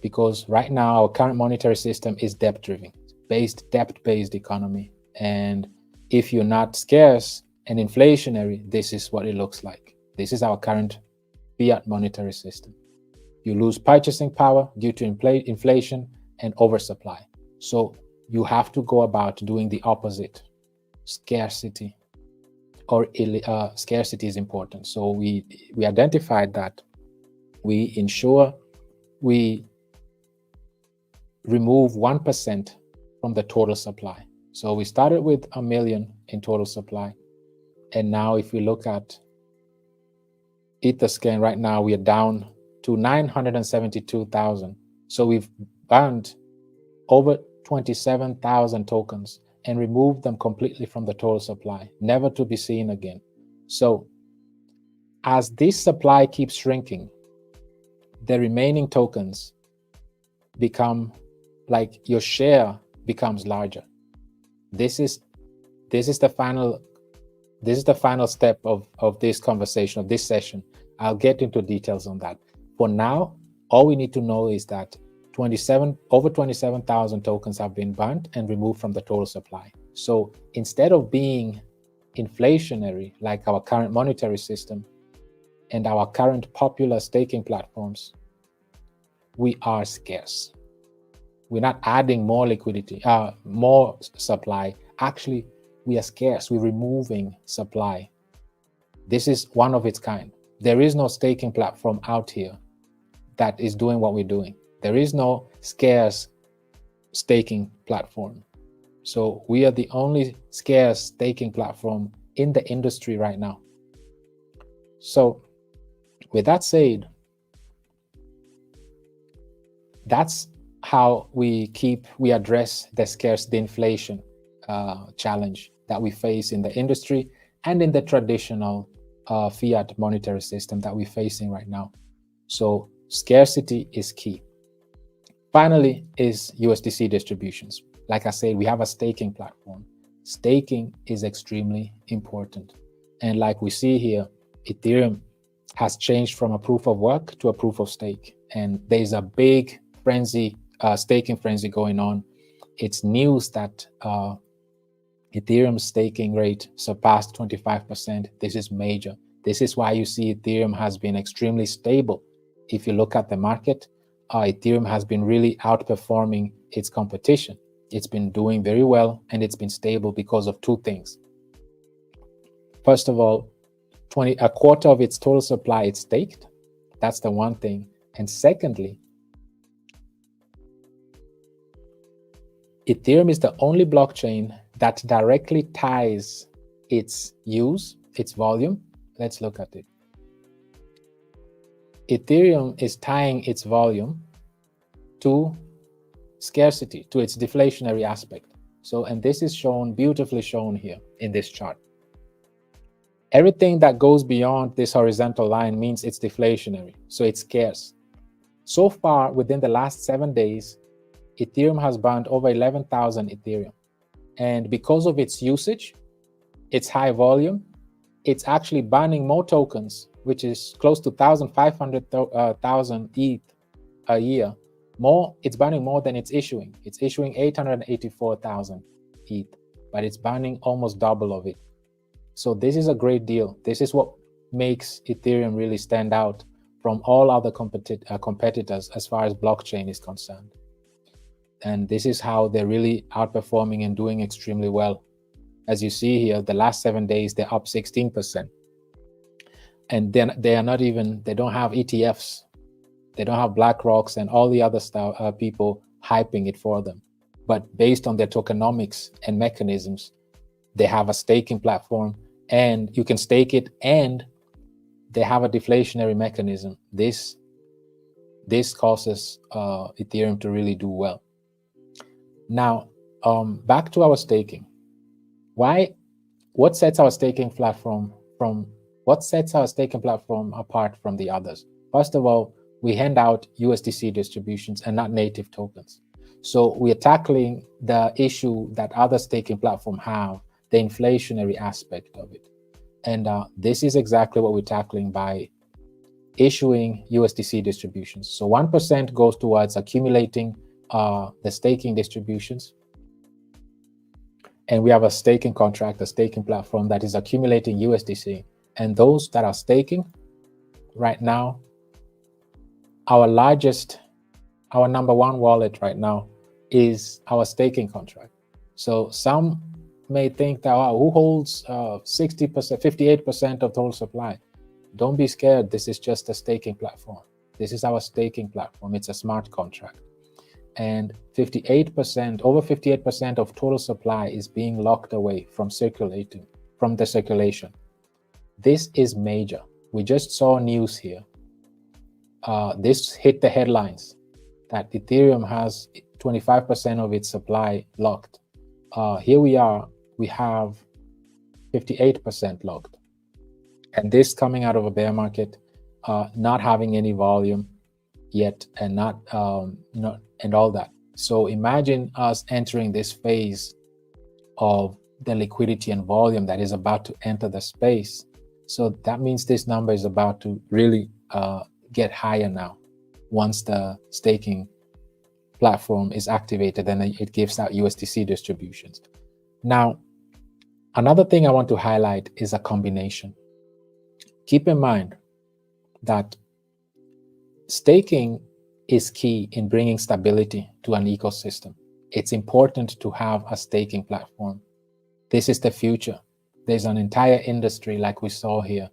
Because right now our current monetary system is debt-driven, debt-based economy. And if you're not scarce and inflationary, this is what it looks like. This is our current fiat monetary system. You lose purchasing power due to inflation and oversupply. So you have to go about doing the opposite. Scarcity scarcity is important. So we identified that we ensure we remove 1% from the total supply. So we started with 1 million in total supply. And now if we look at Etherscan right now, we are down to 972,000. So we've burned over 27,000 tokens and removed them completely from the total supply, never to be seen again. So as this supply keeps shrinking, the remaining tokens become like your share becomes larger. This is the final step of this conversation, of this session. I'll get into details on that. For now, all we need to know is that over 27,000 tokens have been burnt and removed from the total supply. So instead of being inflationary like our current monetary system and our current popular staking platforms, we are scarce. We're not adding more liquidity, more supply. Actually, we are scarce. We're removing supply. This is one of its kind. There is no staking platform out here that is doing what we're doing. There is no scarce staking platform. So we are the only scarce staking platform in the industry right now. So with that said, that's how we address the inflation challenge that we face in the industry and in the traditional fiat monetary system that we're facing right now. So scarcity is key. Finally is USDC distributions. Like I said, we have a staking platform. Staking is extremely important. And like we see here, Ethereum has changed from a proof of work to a proof of stake. And there's a big frenzy, staking frenzy going on. It's news that Ethereum's staking rate surpassed 25%. This is major. This is why you see Ethereum has been extremely stable. If you look at the market, Ethereum has been really outperforming its competition. It's been doing very well and it's been stable because of two things. First of all, a quarter of its total supply is staked. That's the one thing. And secondly, Ethereum is the only blockchain that directly ties its volume. Let's look at it. Ethereum is tying its volume to scarcity, to its deflationary aspect. So, and this is beautifully shown here in this chart. Everything that goes beyond this horizontal line means it's deflationary, so it's scarce. So far, within the last 7 days, Ethereum has burned over 11,000 Ethereum. And because of its usage, its high volume, it's actually burning more tokens, which is close to 1,500,000 ETH a year. It's burning more than it's issuing. It's issuing 884,000 ETH, but it's burning almost double of it. So this is a great deal. This is what makes Ethereum really stand out from all other competitors as far as blockchain is concerned. And this is how they're really outperforming and doing extremely well. As you see here, the last 7 days, they're up 16%. And then they don't have ETFs. They don't have BlackRocks and all the other stuff, people hyping it for them. But based on their tokenomics and mechanisms, they have a staking platform, and you can stake it, and they have a deflationary mechanism. This causes Ethereum to really do well. Now, back to our staking. What sets our staking platform apart from the others? First of all, we hand out USDC distributions and not native tokens. So we are tackling the issue that other staking platforms have, the inflationary aspect of it. And this is exactly what we're tackling by issuing USDC distributions. So 1% goes towards accumulating the staking distributions. And we have a staking contract, a staking platform that is accumulating USDC. And those that are staking right now, our number one wallet right now is our staking contract. So some may think that, wow, who holds 60%, 58% of total supply? Don't be scared. This is just a staking platform. This is our staking platform. It's a smart contract. And over 58% of total supply is being locked away from the circulation. This is major. We just saw news here. This hit the headlines that Ethereum has 25% of its supply locked. Here we have 58% locked. And this coming out of a bear market, not having any volume yet, and and all that. So imagine us entering this phase of the liquidity and volume that is about to enter the space. So that means this number is about to really get higher now. Once the staking platform is activated, then it gives out USDC distributions. Now, another thing I want to highlight is a combination. Keep in mind that staking is key in bringing stability to an ecosystem. It's important to have a staking platform. This is the future. There's an entire industry like we saw here.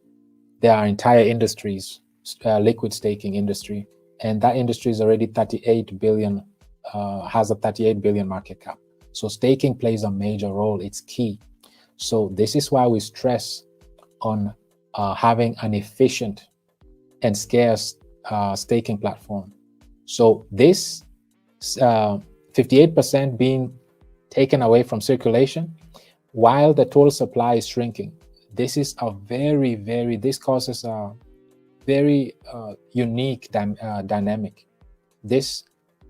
There are entire industries, liquid staking industry, and that industry is already 38 billion, has a 38 billion market cap. So staking plays a major role. It's key. So this is why we stress on having an efficient and scarce staking platform. So this 58% being taken away from circulation while the total supply is shrinking. This is this causes a very unique dynamic. This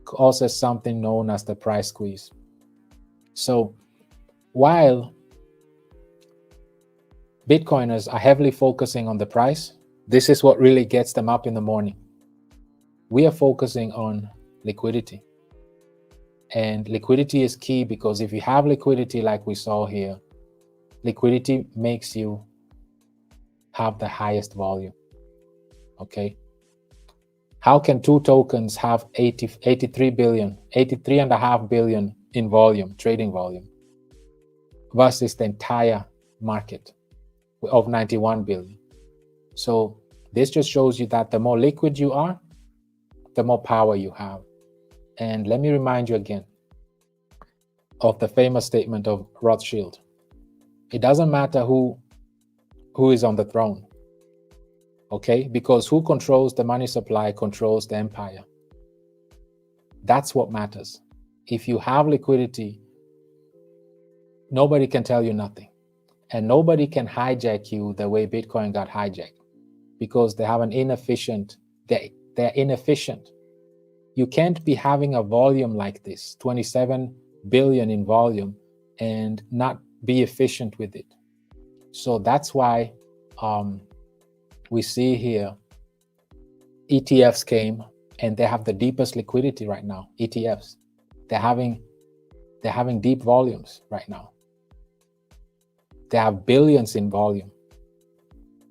causes something known as the price squeeze. So while Bitcoiners are heavily focusing on the price, this is what really gets them up in the morning. We are focusing on liquidity. And liquidity is key, because if you have liquidity like we saw here, liquidity makes you have the highest volume. Okay. How can two tokens have 83.5 billion in volume, trading volume, versus the entire market of 91 billion? So this just shows you that the more liquid you are, the more power you have. And let me remind you again of the famous statement of Rothschild. It doesn't matter who is on the throne, okay? Because who controls the money supply controls the empire. That's what matters. If you have liquidity, nobody can tell you nothing. And nobody can hijack you the way Bitcoin got hijacked, because they have an inefficient, they're inefficient. You can't be having a volume like this, 27 billion in volume, and not be efficient with it. So that's why we see here ETFs came, and they have the deepest liquidity right now. ETFs, they're having deep volumes right now. They have billions in volume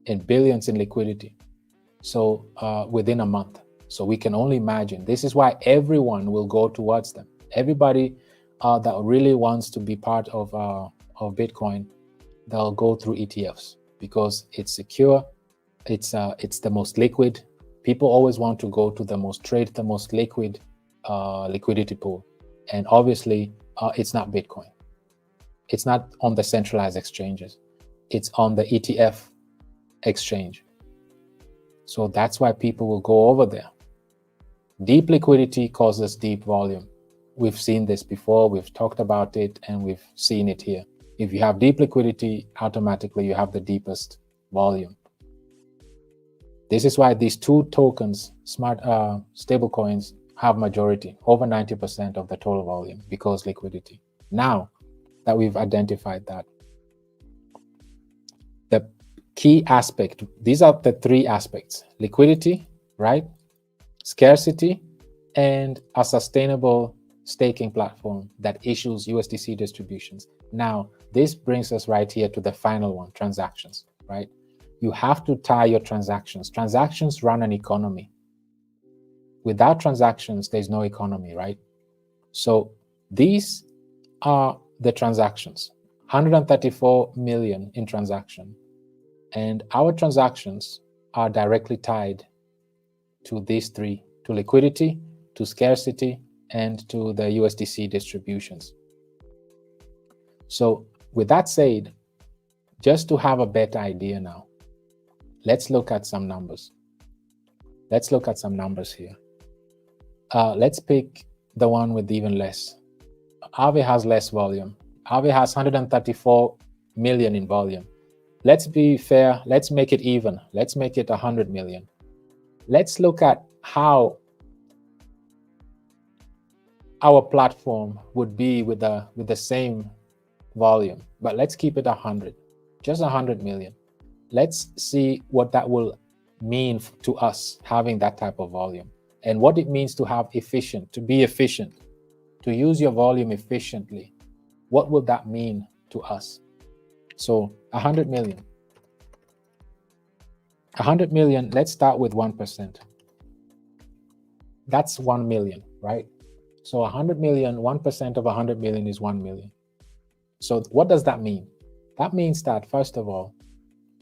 and billions in liquidity. So within a month. So we can only imagine. This is why everyone will go towards them. Everybody that really wants to be part of Bitcoin, they'll go through ETFs because it's secure. It's the most liquid. People always want to go to the most liquid liquidity pool, and obviously it's not Bitcoin. It's not on the centralized exchanges. It's on the ETF exchange. So that's why people will go over there. Deep liquidity causes deep volume. We've seen this before, we've talked about it, and we've seen it here. If you have deep liquidity, automatically you have the deepest volume. This is why these two tokens, smart stable coins, have majority, over 90% of the total volume, because liquidity. Now that we've identified that, the key aspect, these are the three aspects: liquidity, right? Scarcity, and a sustainable staking platform that issues USDC distributions. Now, this brings us right here to the final one, transactions, right? You have to tie your transactions. Transactions run an economy. Without transactions, there's no economy, right? So these are the transactions, 134 million in transaction. And our transactions are directly tied to these three, to liquidity, to scarcity, and to the USDC distributions. So with that said, just to have a better idea now, let's look at some numbers. Let's look at some numbers here. Let's pick the one with even less. Aave has less volume. Aave has 134 million in volume. Let's be fair. Let's make it even. Let's make it 100 million. Let's look at how our platform would be with the same volume, but let's keep it 100, just 100 million. Let's see what that will mean to us having that type of volume, and what it means to have efficient, to be efficient, to use your volume efficiently. What will that mean to us? So 100 million. 100 million, let's start with 1%. That's 1 million, right? So 100 million, 1% of 100 million is 1 million. So what does that mean? That means that, first of all,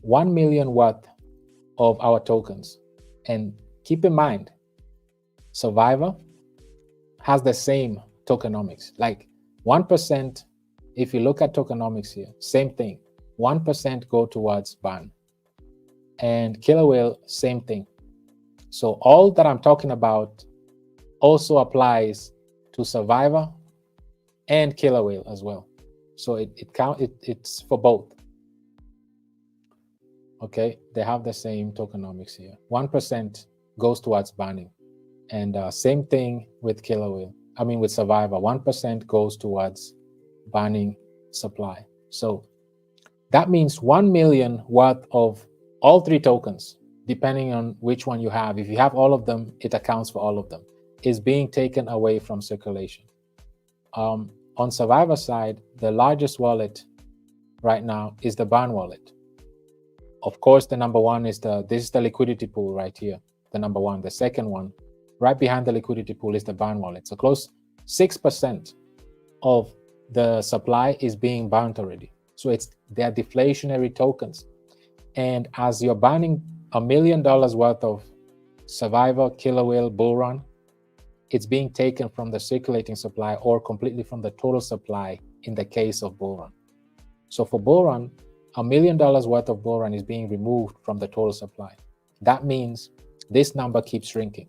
1 million worth of our tokens. And keep in mind, Survivor has the same tokenomics. Like 1%, if you look at tokenomics here, same thing. 1% go towards ban. And Killer Whale, same thing. So all that I'm talking about also applies to Survivor and Killer Whale as well. So it's for both. Okay, they have the same tokenomics here. 1% goes towards banning, and same thing with Killer Whale. I mean with Survivor, 1% goes towards banning supply. So that means 1 million worth of all three tokens, depending on which one you have. If you have all of them, it accounts for all of them, is being taken away from circulation. On Survivor side, the largest wallet right now is the Ban wallet. Of course, the number one is this is the liquidity pool right here, the number one. The second one, right behind the liquidity pool, is the Ban wallet. So close 6% of the supply is being banned already. So they're deflationary tokens. And as you're banning $1 million worth of Survivor, Killer Whale, Bullrun, it's being taken from the circulating supply or completely from the total supply in the case of Bullrun. So for Bullrun, $1 million worth of Bullrun is being removed from the total supply. That means this number keeps shrinking.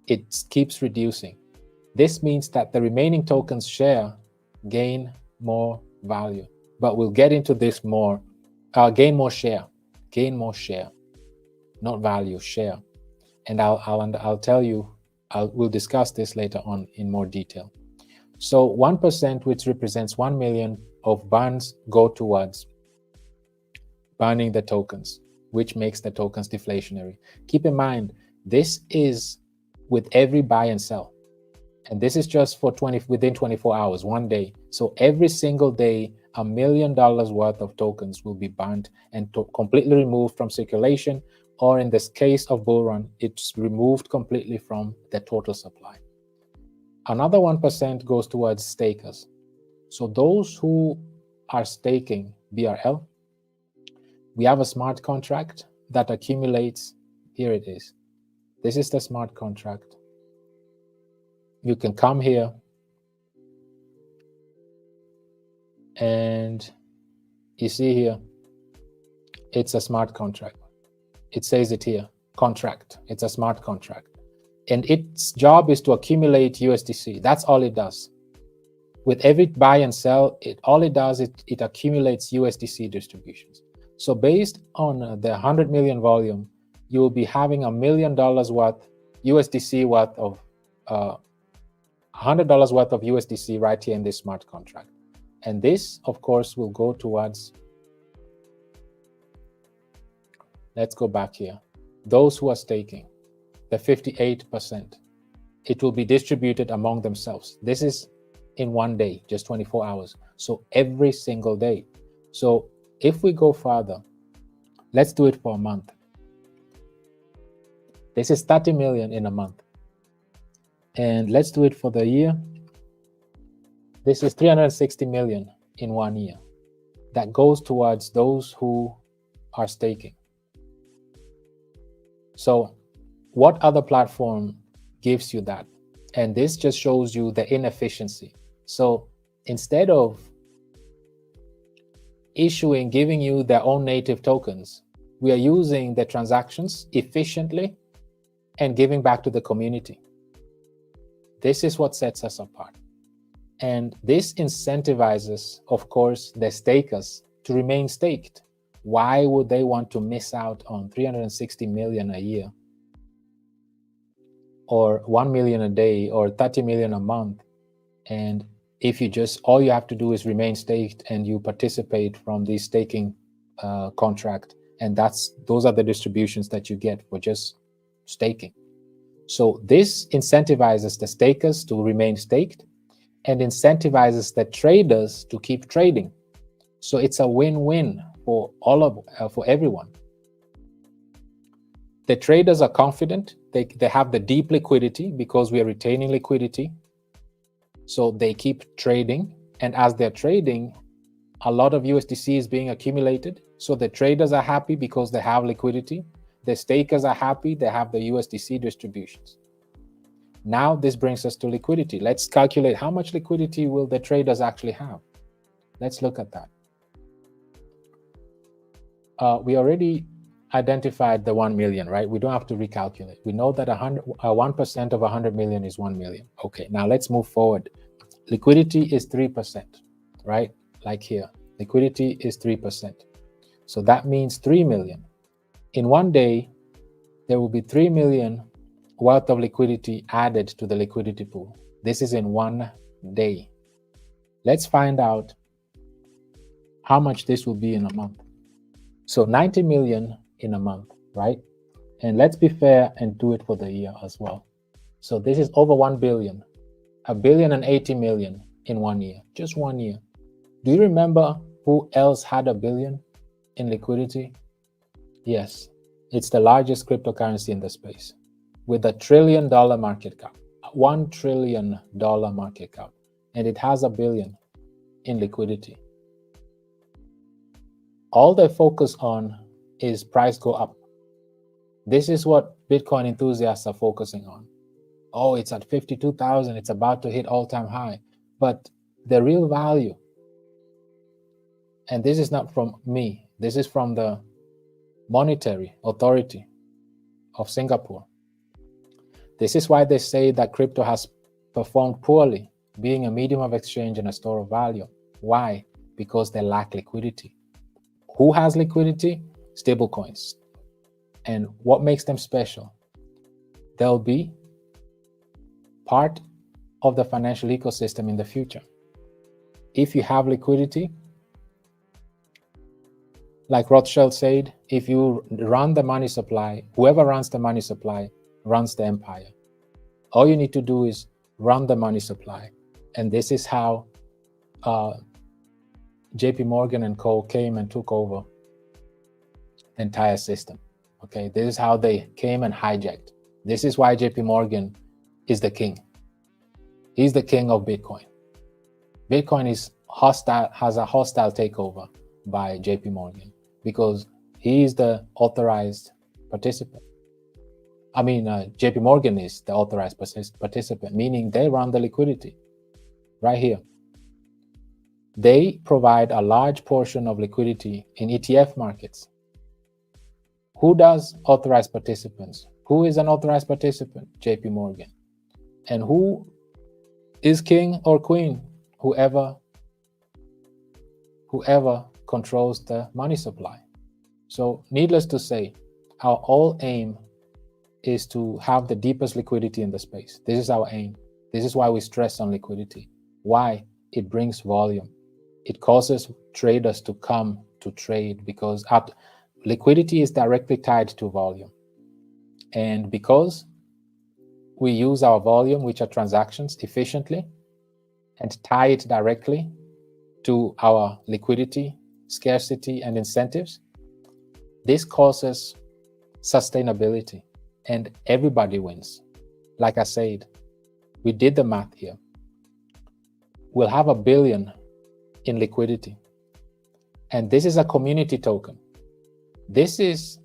It keeps reducing. This means that the remaining tokens share gain more value. But we'll get into this more. Gain more share, not value, share. And I'll tell you we'll discuss this later on in more detail. So 1%, which represents 1 million of bonds, go towards burning the tokens, which makes the tokens deflationary. Keep in mind, this is with every buy and sell. And this is just for within 24 hours, one day. So every single day, $1 million worth of tokens will be burned and completely removed from circulation, or in this case of Bullrun, it's removed completely from the total supply. Another 1% goes towards stakers. So those who are staking BRL, we have a smart contract that accumulates. Here it is. This is the smart contract. You can come here and you see here, it's a smart contract. It says it here, contract. It's a smart contract. And its job is to accumulate USDC. That's all it does. With every buy and sell, all it does, it accumulates USDC distributions. So based on the 100 million volume, you will be having $1 million worth USDC worth of $100 worth of USDC right here in this smart contract. And this, of course, will go towards, let's go back here, those who are staking, the 58%. It will be distributed among themselves. This is in one day, just 24 hours. So every single day. So if we go further, let's do it for a month. This is 30 million in a month. And let's do it for the year. This is 360 million in 1 year. That goes towards those who are staking. So what other platform gives you that? And this just shows you the inefficiency. So instead of giving you their own native tokens, we are using the transactions efficiently and giving back to the community. This is what sets us apart. And this incentivizes, of course, the stakers to remain staked. Why would they want to miss out on 360 million a year, or 1 million a day, or 30 million a month? And if all you have to do is remain staked and you participate from the staking contract, and those are the distributions that you get for just staking. So this incentivizes the stakers to remain staked and incentivizes the traders to keep trading. So it's a win-win for for everyone. The traders are confident. They have the deep liquidity because we are retaining liquidity. So they keep trading. And as they're trading, a lot of USDC is being accumulated. So the traders are happy because they have liquidity. The stakers are happy, they have the USDC distributions. Now this brings us to liquidity. Let's calculate how much liquidity will the traders actually have. Let's look at that. We already identified the 1 million, right? We don't have to recalculate. We know that 1% of 100 million is 1 million. Okay, now let's move forward. Liquidity is 3%, right? Like here, liquidity is 3%. So that means 3 million. In one day, there will be 3 million worth of liquidity added to the liquidity pool. This is in 1 day. Let's find out how much this will be in a month. So 90 million in a month, right? And let's be fair and do it for the year as well. So this is over 1 billion, 1,080 million in 1 year, just 1 year. Do you remember who else had 1 billion in liquidity? Yes, it's the largest cryptocurrency in the space with $1 trillion market cap, $1 trillion market cap, and it has 1 billion in liquidity. All they focus on is price go up. This is what Bitcoin enthusiasts are focusing on. Oh, it's at 52,000. It's about to hit all-time high. But the real value, and this is not from me, this is from the Monetary Authority of Singapore. This is why they say that crypto has performed poorly, being a medium of exchange and a store of value. Why? Because they lack liquidity. Who has liquidity? Stablecoins. And what makes them special? They'll be part of the financial ecosystem in the future. If you have liquidity, like Rothschild said, if you run the money supply, whoever runs the money supply runs the empire. All you need to do is run the money supply. And this is how JP Morgan and Co. came and took over the entire system. Okay, this is how they came and hijacked. This is why JP Morgan is the king. He's the king of Bitcoin. Bitcoin is hostile, has a hostile takeover by JP Morgan because he is the authorized participant. I mean, JP Morgan is the authorized participant, meaning they run the liquidity right here. They provide a large portion of liquidity in ETF markets. Who does authorized participants? Who is an authorized participant? JP Morgan. And who is king or queen? Whoever controls the money supply. So needless to say, our whole aim is to have the deepest liquidity in the space. This is our aim. This is why we stress on liquidity. Why? It brings volume. It causes traders to come to trade because liquidity is directly tied to volume. And because we use our volume, which are transactions, efficiently and tie it directly to our liquidity, scarcity, and incentives, this causes sustainability and everybody wins. Like I said, we did the math here. We'll have $1 billion in liquidity. And this is a community token. This is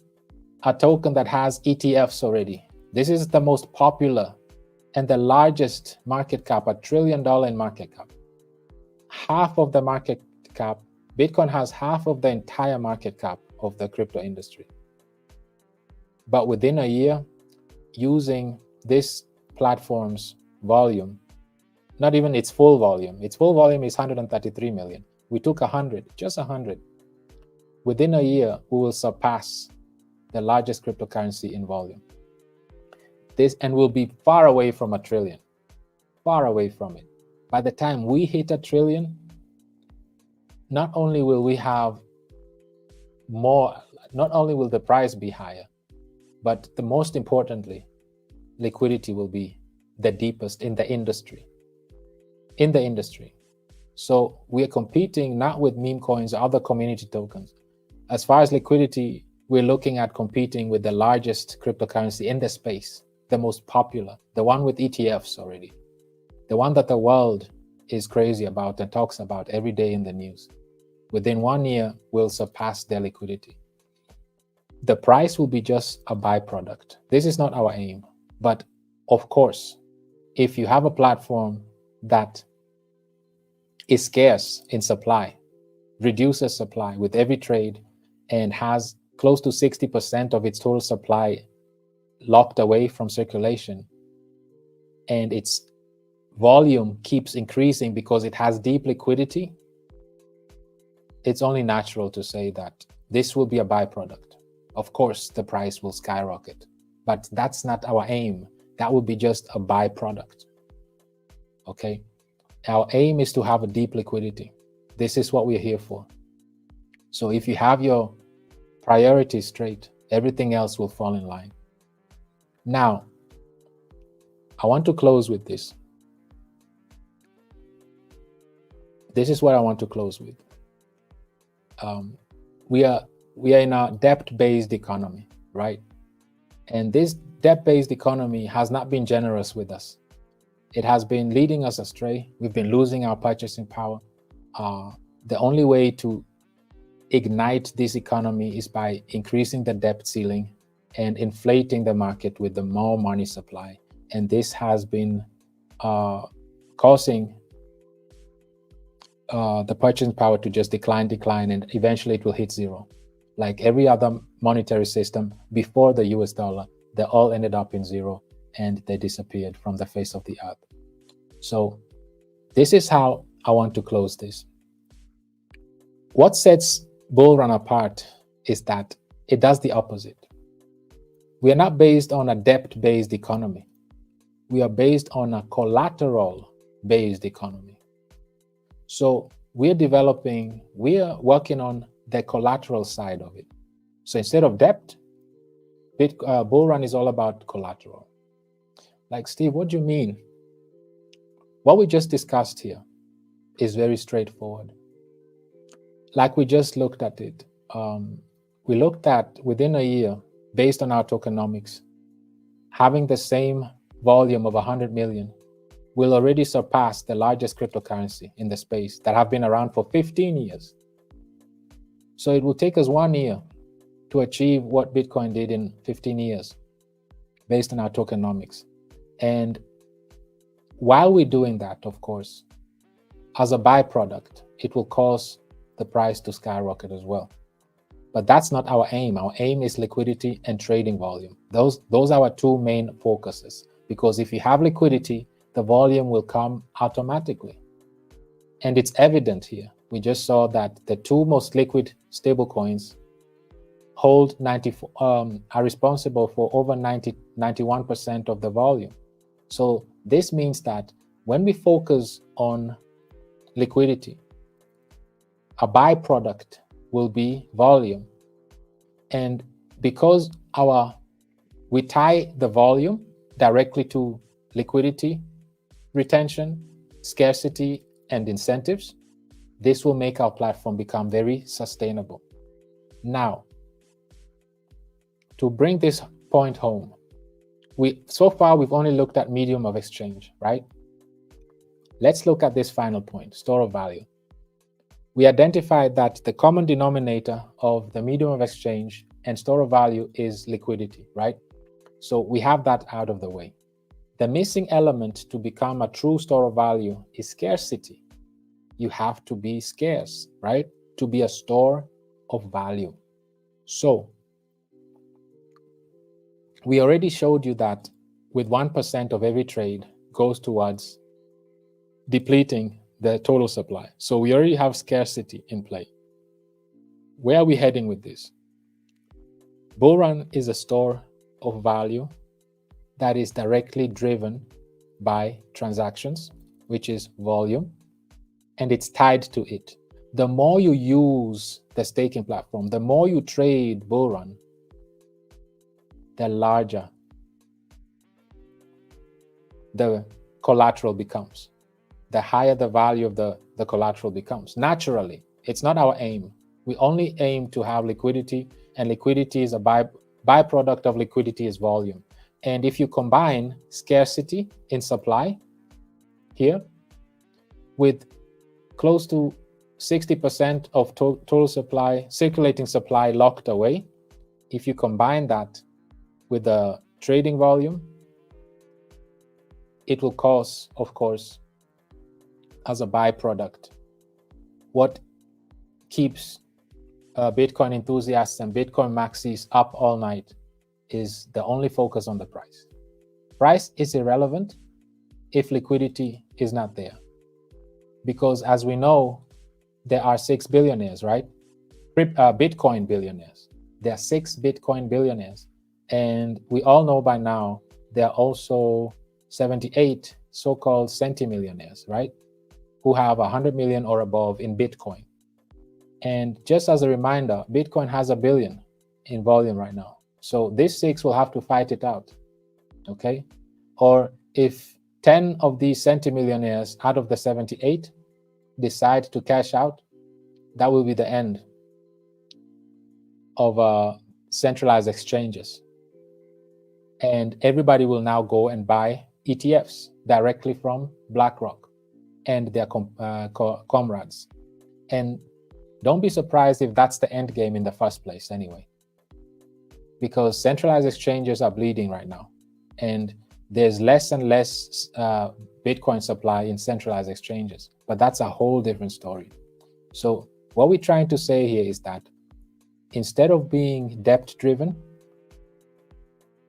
a token that has ETFs already. This is the most popular and the largest market cap, $1 trillion in market cap. Half of the market cap, Bitcoin has half of the entire market cap of the crypto industry. But within a year, using this platform's volume, not even its full volume is 133 million. We took 100, just 100. Within a year, we will surpass the largest cryptocurrency in volume. This, and we'll be far away from $1 trillion, far away from it. By the time we hit $1 trillion, not only will we have more, not only will the price be higher, but the most importantly, liquidity will be the deepest in the industry. So we are competing not with meme coins or other community tokens. As far as liquidity, we're looking at competing with the largest cryptocurrency in the space, the most popular, the one with ETFs already, the one that the world is crazy about and talks about every day in the news. Within 1 year, we'll surpass their liquidity. The price will be just a byproduct. This is not our aim. But of course, if you have a platform that is scarce in supply, reduces supply with every trade, and has close to 60% of its total supply locked away from circulation, and its volume keeps increasing because it has deep liquidity, it's only natural to say that this will be a byproduct. Of course, the price will skyrocket, but that's not our aim. That would be just a byproduct. Okay? Our aim is to have a deep liquidity. This is what we're here for. So if you have your priorities straight, everything else will fall in line. Now, I want to close with this. This is what I want to close with. We are in a debt-based economy, right? And this debt-based economy has not been generous with us. It has been leading us astray. We've been losing our purchasing power. The only way to ignite this economy is by increasing the debt ceiling and inflating the market with the more money supply. And this has been causing the purchasing power to just decline, and eventually it will hit zero. Like every other monetary system before the US dollar, they all ended up in zero and they disappeared from the face of the earth. So this is how I want to close this. What sets Bullrun apart is that it does the opposite. We are not based on a debt-based economy. we are based on a collateral-based economy. So we're working on the collateral side of it. So instead of debt, Bullrun is all about collateral. Like, Steve, what do you mean? What we just discussed here is very straightforward. Like we just looked at it. We looked at within a year, based on our tokenomics, having the same volume of 100 million will already surpass the largest cryptocurrency in the space that have been around for 15 years. So it will take us 1 year to achieve what Bitcoin did in 15 years, based on our tokenomics. And while we're doing that, of course, as a byproduct, it will cause the price to skyrocket as well. But that's not our aim. Our aim is liquidity and trading volume. Those are our two main focuses, because if you have liquidity, the volume will come automatically. And it's evident here. We just saw that the two most liquid stablecoins are responsible for over 91% of the volume. So this means that when we focus on liquidity, a byproduct will be volume. And because we tie the volume directly to liquidity, retention, scarcity, and incentives, this will make our platform become very sustainable. Now, to bring this point home, so far we've only looked at medium of exchange, right? Let's look at this final point, store of value. We identified that the common denominator of the medium of exchange and store of value is liquidity, right? So we have that out of the way. The missing element to become a true store of value is scarcity. You have to be scarce, right? To be a store of value. So we already showed you that with 1% of every trade goes towards depleting the total supply. So we already have scarcity in play. Where are we heading with this? Bullrun is a store of value that is directly driven by transactions, which is volume, and it's tied to it. The more you use the staking platform, the more you trade Bullrun, the larger the collateral becomes, the higher the value of the collateral becomes. Naturally, it's not our aim. We only aim to have liquidity, and liquidity is a byproduct of liquidity is volume. And if you combine scarcity in supply here with close to 60% of total supply, circulating supply locked away, if you combine that with the trading volume, it will cause, of course, as a byproduct, what keeps Bitcoin enthusiasts and Bitcoin maxis up all night is the only focus on the price. Price is irrelevant if liquidity is not there. Because as we know, there are 6 billionaires, right? Bitcoin billionaires. There are 6 Bitcoin billionaires. And we all know by now, there are also 78 so-called centimillionaires, right? Who have 100 million or above in Bitcoin. And just as a reminder, Bitcoin has 1 billion in volume right now. So these 6 will have to fight it out, okay? Or if 10 of these centimillionaires out of the 78 decide to cash out, that will be the end of centralized exchanges. And everybody will now go and buy ETFs directly from BlackRock and their comrades. And don't be surprised if that's the end game in the first place anyway, because centralized exchanges are bleeding right now. And there's less and less Bitcoin supply in centralized exchanges, but that's a whole different story. So what we're trying to say here is that instead of being debt-driven,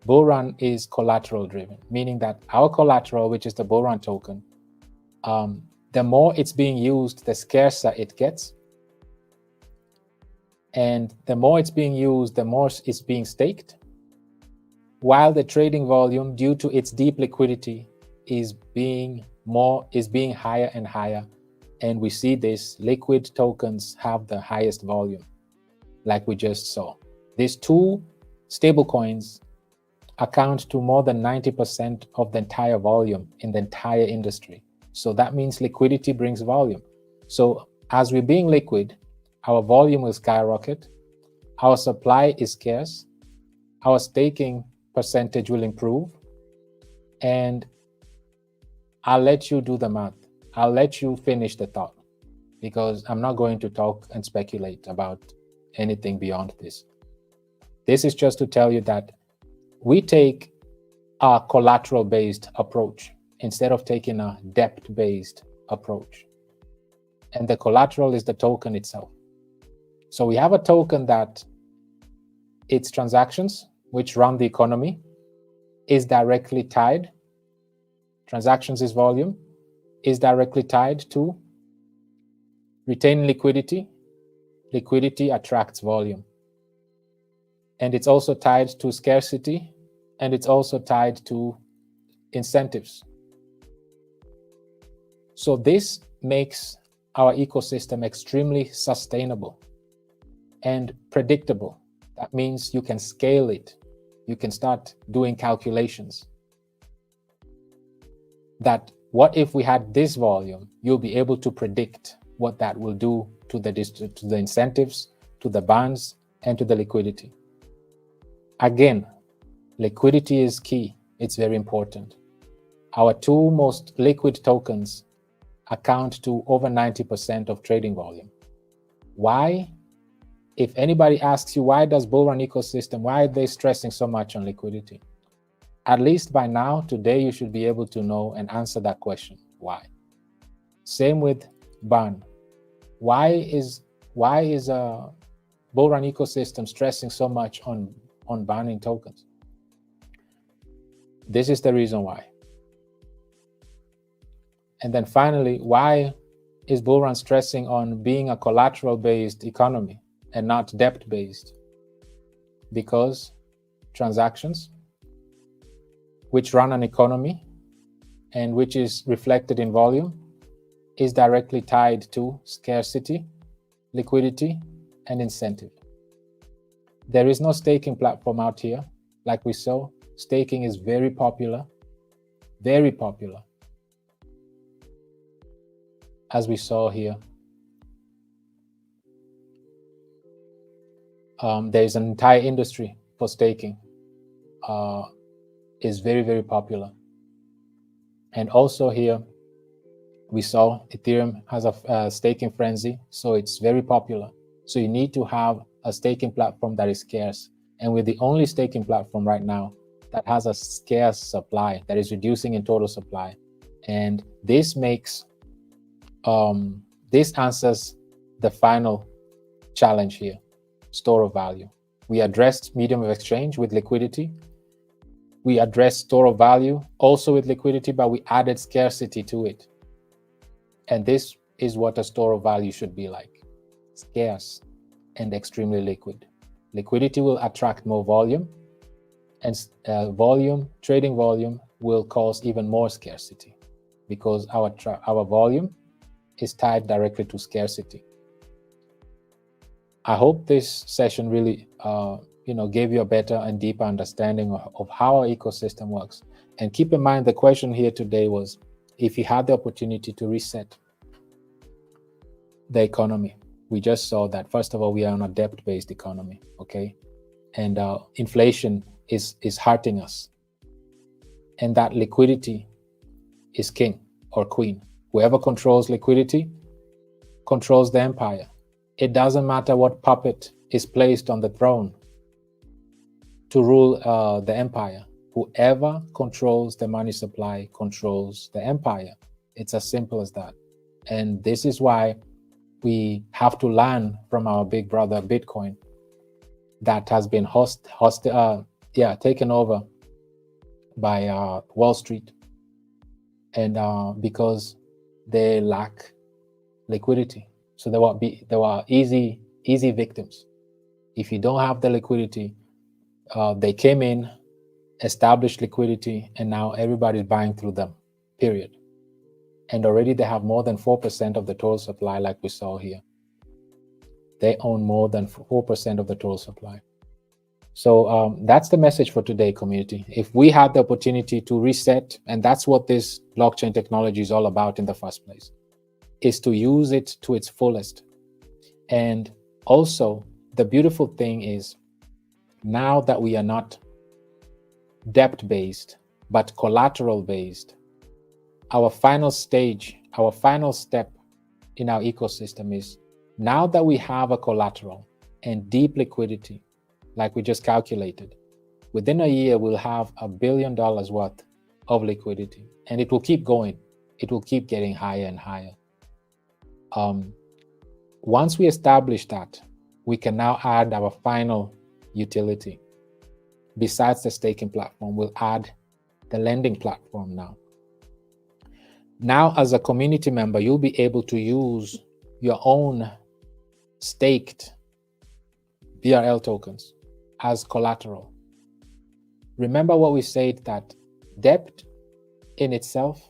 Bullrun is collateral-driven, meaning that our collateral, which is the Bullrun token, the more it's being used, the scarcer it gets. And the more it's being used, the more it's being staked, while the trading volume, due to its deep liquidity, is being higher and higher, and we see this liquid tokens have the highest volume, like we just saw. These two stablecoins account to more than 90% of the entire volume in the entire industry. So that means liquidity brings volume. So as we're being liquid, our volume will skyrocket, our supply is scarce, our staking percentage will improve, and I'll let you do the math. I'll let you finish the thought, because I'm not going to talk and speculate about anything beyond this. This is just to tell you that we take a collateral-based approach instead of taking a depth-based approach. And the collateral is the token itself. So we have a token that its transactions, which run the economy, is directly tied. Transactions is volume, is directly tied to retain liquidity. Liquidity attracts volume. And it's also tied to scarcity, and it's also tied to incentives. So this makes our ecosystem extremely sustainable and predictable. That means you can scale it. You can start doing calculations. That what if we had this volume, you'll be able to predict what that will do to the incentives, to the bonds, and to the liquidity. Again, liquidity is key. It's very important. Our two most liquid tokens account to over 90% of trading volume. Why? If anybody asks you, why does Bullrun ecosystem, why are they stressing so much on liquidity? At least by now, today, you should be able to know and answer that question. Why? Same with BAN. Why is a Bullrun ecosystem stressing so much on banning tokens? This is the reason why. And then finally, why is Bullrun stressing on being a collateral-based economy and not depth-based? Because transactions, which run an economy and which is reflected in volume, is directly tied to scarcity, liquidity, and incentive. There is no staking platform out here. Like we saw, staking is very popular, as we saw here. There is an entire industry for staking. Is very, very popular. And also here, we saw Ethereum has a staking frenzy, so it's very popular. So you need to have a staking platform that is scarce. And we're the only staking platform right now that has a scarce supply, that is reducing in total supply. And this makes, this answers the final challenge here, store of value. We addressed medium of exchange with liquidity. We addressed store of value also with liquidity, but we added scarcity to it. And this is what a store of value should be like: scarce and extremely liquid. Liquidity will attract more volume, and trading volume will cause even more scarcity, because our volume is tied directly to scarcity. I hope this session really gave you a better and deeper understanding of how our ecosystem works. And keep in mind, the question here today was, if you had the opportunity to reset the economy. We just saw that, first of all, we are on a debt-based economy, okay? And inflation is hurting us. And that liquidity is king or queen. Whoever controls liquidity controls the empire. It doesn't matter what puppet is placed on the throne to rule the empire. Whoever controls the money supply controls the empire. It's as simple as that. And this is why we have to learn from our big brother Bitcoin, that has been taken over by Wall Street, and because they lack liquidity. So there were easy victims. If you don't have the liquidity, they came in, established liquidity, and now everybody's buying through them. period. And already they have more than 4% of the total supply, like we saw here. They own more than 4% of the total supply. So that's the message for today, community. If we had the opportunity to reset, and that's what this blockchain technology is all about in the first place, is to use it to its fullest. And also, the beautiful thing is, now that we are not debt-based, but collateral-based, our final stage, our final step in our ecosystem is, now that we have a collateral and deep liquidity, like we just calculated, within a year, we'll have $1 billion worth of liquidity, and it will keep going. It will keep getting higher and higher. Once we establish that, we can now add our final utility. Besides the staking platform, we'll add the lending platform now. Now, as a community member, you'll be able to use your own staked BRL tokens as collateral. Remember what we said, that debt in itself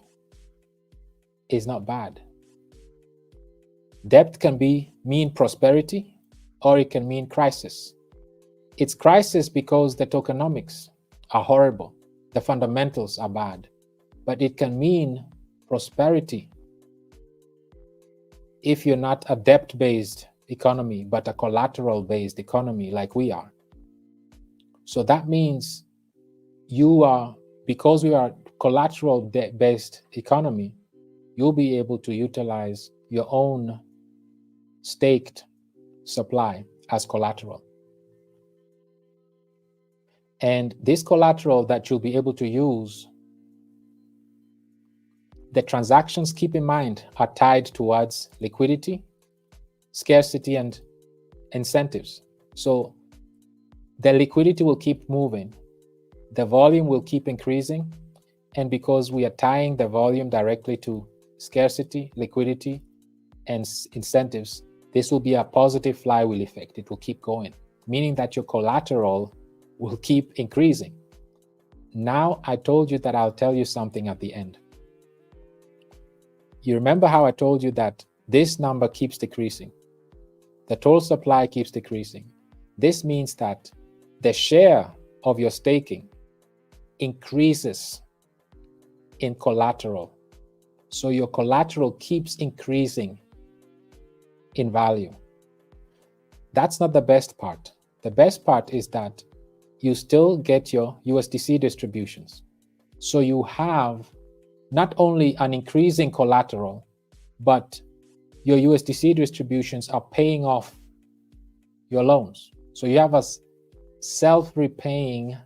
is not bad. Debt can mean prosperity, or it can mean crisis. It's crisis because the tokenomics are horrible, the fundamentals are bad, but it can mean prosperity if you're not a debt-based economy, but a collateral-based economy like we are. So that means because we are collateral-based economy, you'll be able to utilize your own staked supply as collateral. And this collateral that you'll be able to use, the transactions, keep in mind, are tied towards liquidity, scarcity, and incentives. So the liquidity will keep moving, the volume will keep increasing, and because we are tying the volume directly to scarcity, liquidity, and incentives, this will be a positive flywheel effect. It will keep going, meaning that your collateral will keep increasing. Now, I told you that I'll tell you something at the end. You remember how I told you that this number keeps decreasing? The total supply keeps decreasing. This means that the share of your staking increases in collateral. So your collateral keeps increasing in value. That's not the best part. The best part is that you still get your USDC distributions. So you have not only an increasing collateral, but your USDC distributions are paying off your loans. So you have a self-repaying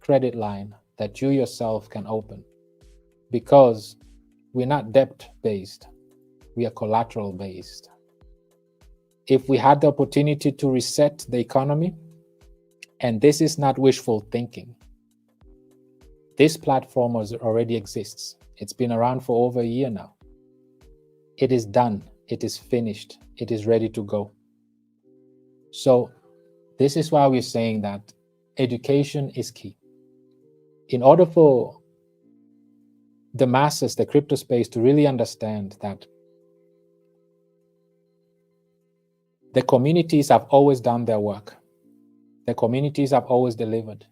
credit line that you yourself can open, because we're not debt-based, we are collateral-based. If we had the opportunity to reset the economy, and this is not wishful thinking, this platform already exists. It's been around for over a year now. It is done. It is finished. It is ready to go. So this is why we're saying that education is key. In order for the masses, the crypto space, to really understand that the communities have always done their work. The communities have always delivered.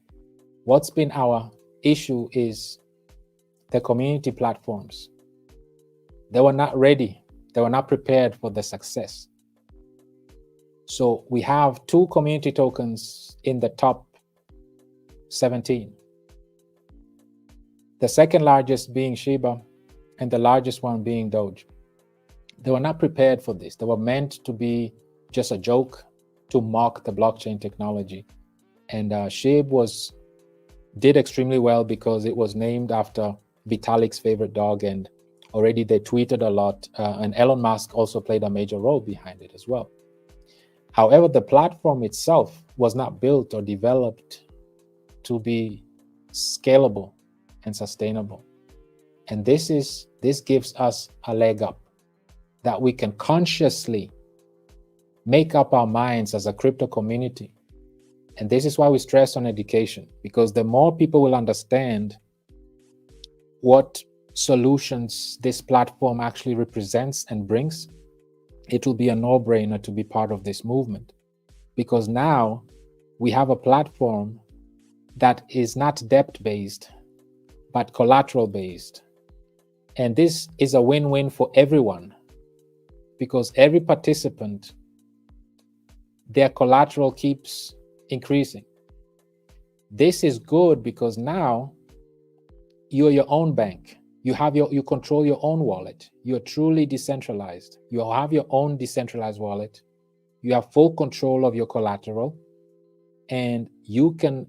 What's been our issue is the community platforms. They were not ready. They were not prepared for the success. So we have 2 community tokens in the top 17. The second largest being Shiba, and the largest one being Doge. They were not prepared for this. They were meant to be just a joke to mock the blockchain technology. And Shiba did extremely well because it was named after Vitalik's favorite dog, and already they tweeted a lot, and Elon Musk also played a major role behind it as well. However, the platform itself was not built or developed to be scalable and sustainable. And this gives us a leg up, that we can consciously make up our minds as a crypto community. And this is why we stress on education, because the more people will understand what solutions this platform actually represents and brings, it will be a no-brainer to be part of this movement, because now we have a platform that is not debt-based, but collateral-based. And this is a win-win for everyone, because every participant, their collateral keeps increasing. This is good because now you're your own bank. You control your own wallet. You're truly decentralized. You have your own decentralized wallet. You have full control of your collateral, and you can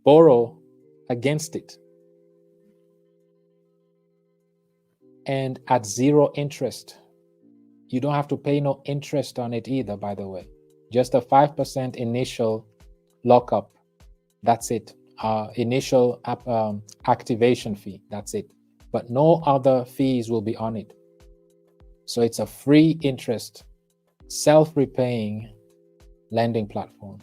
borrow against it. And at zero interest. You don't have to pay no interest on it either, by the way. Just a 5% initial lockup. That's it. Initial activation fee. That's it. But no other fees will be on it. So it's a free interest, self-repaying lending platform.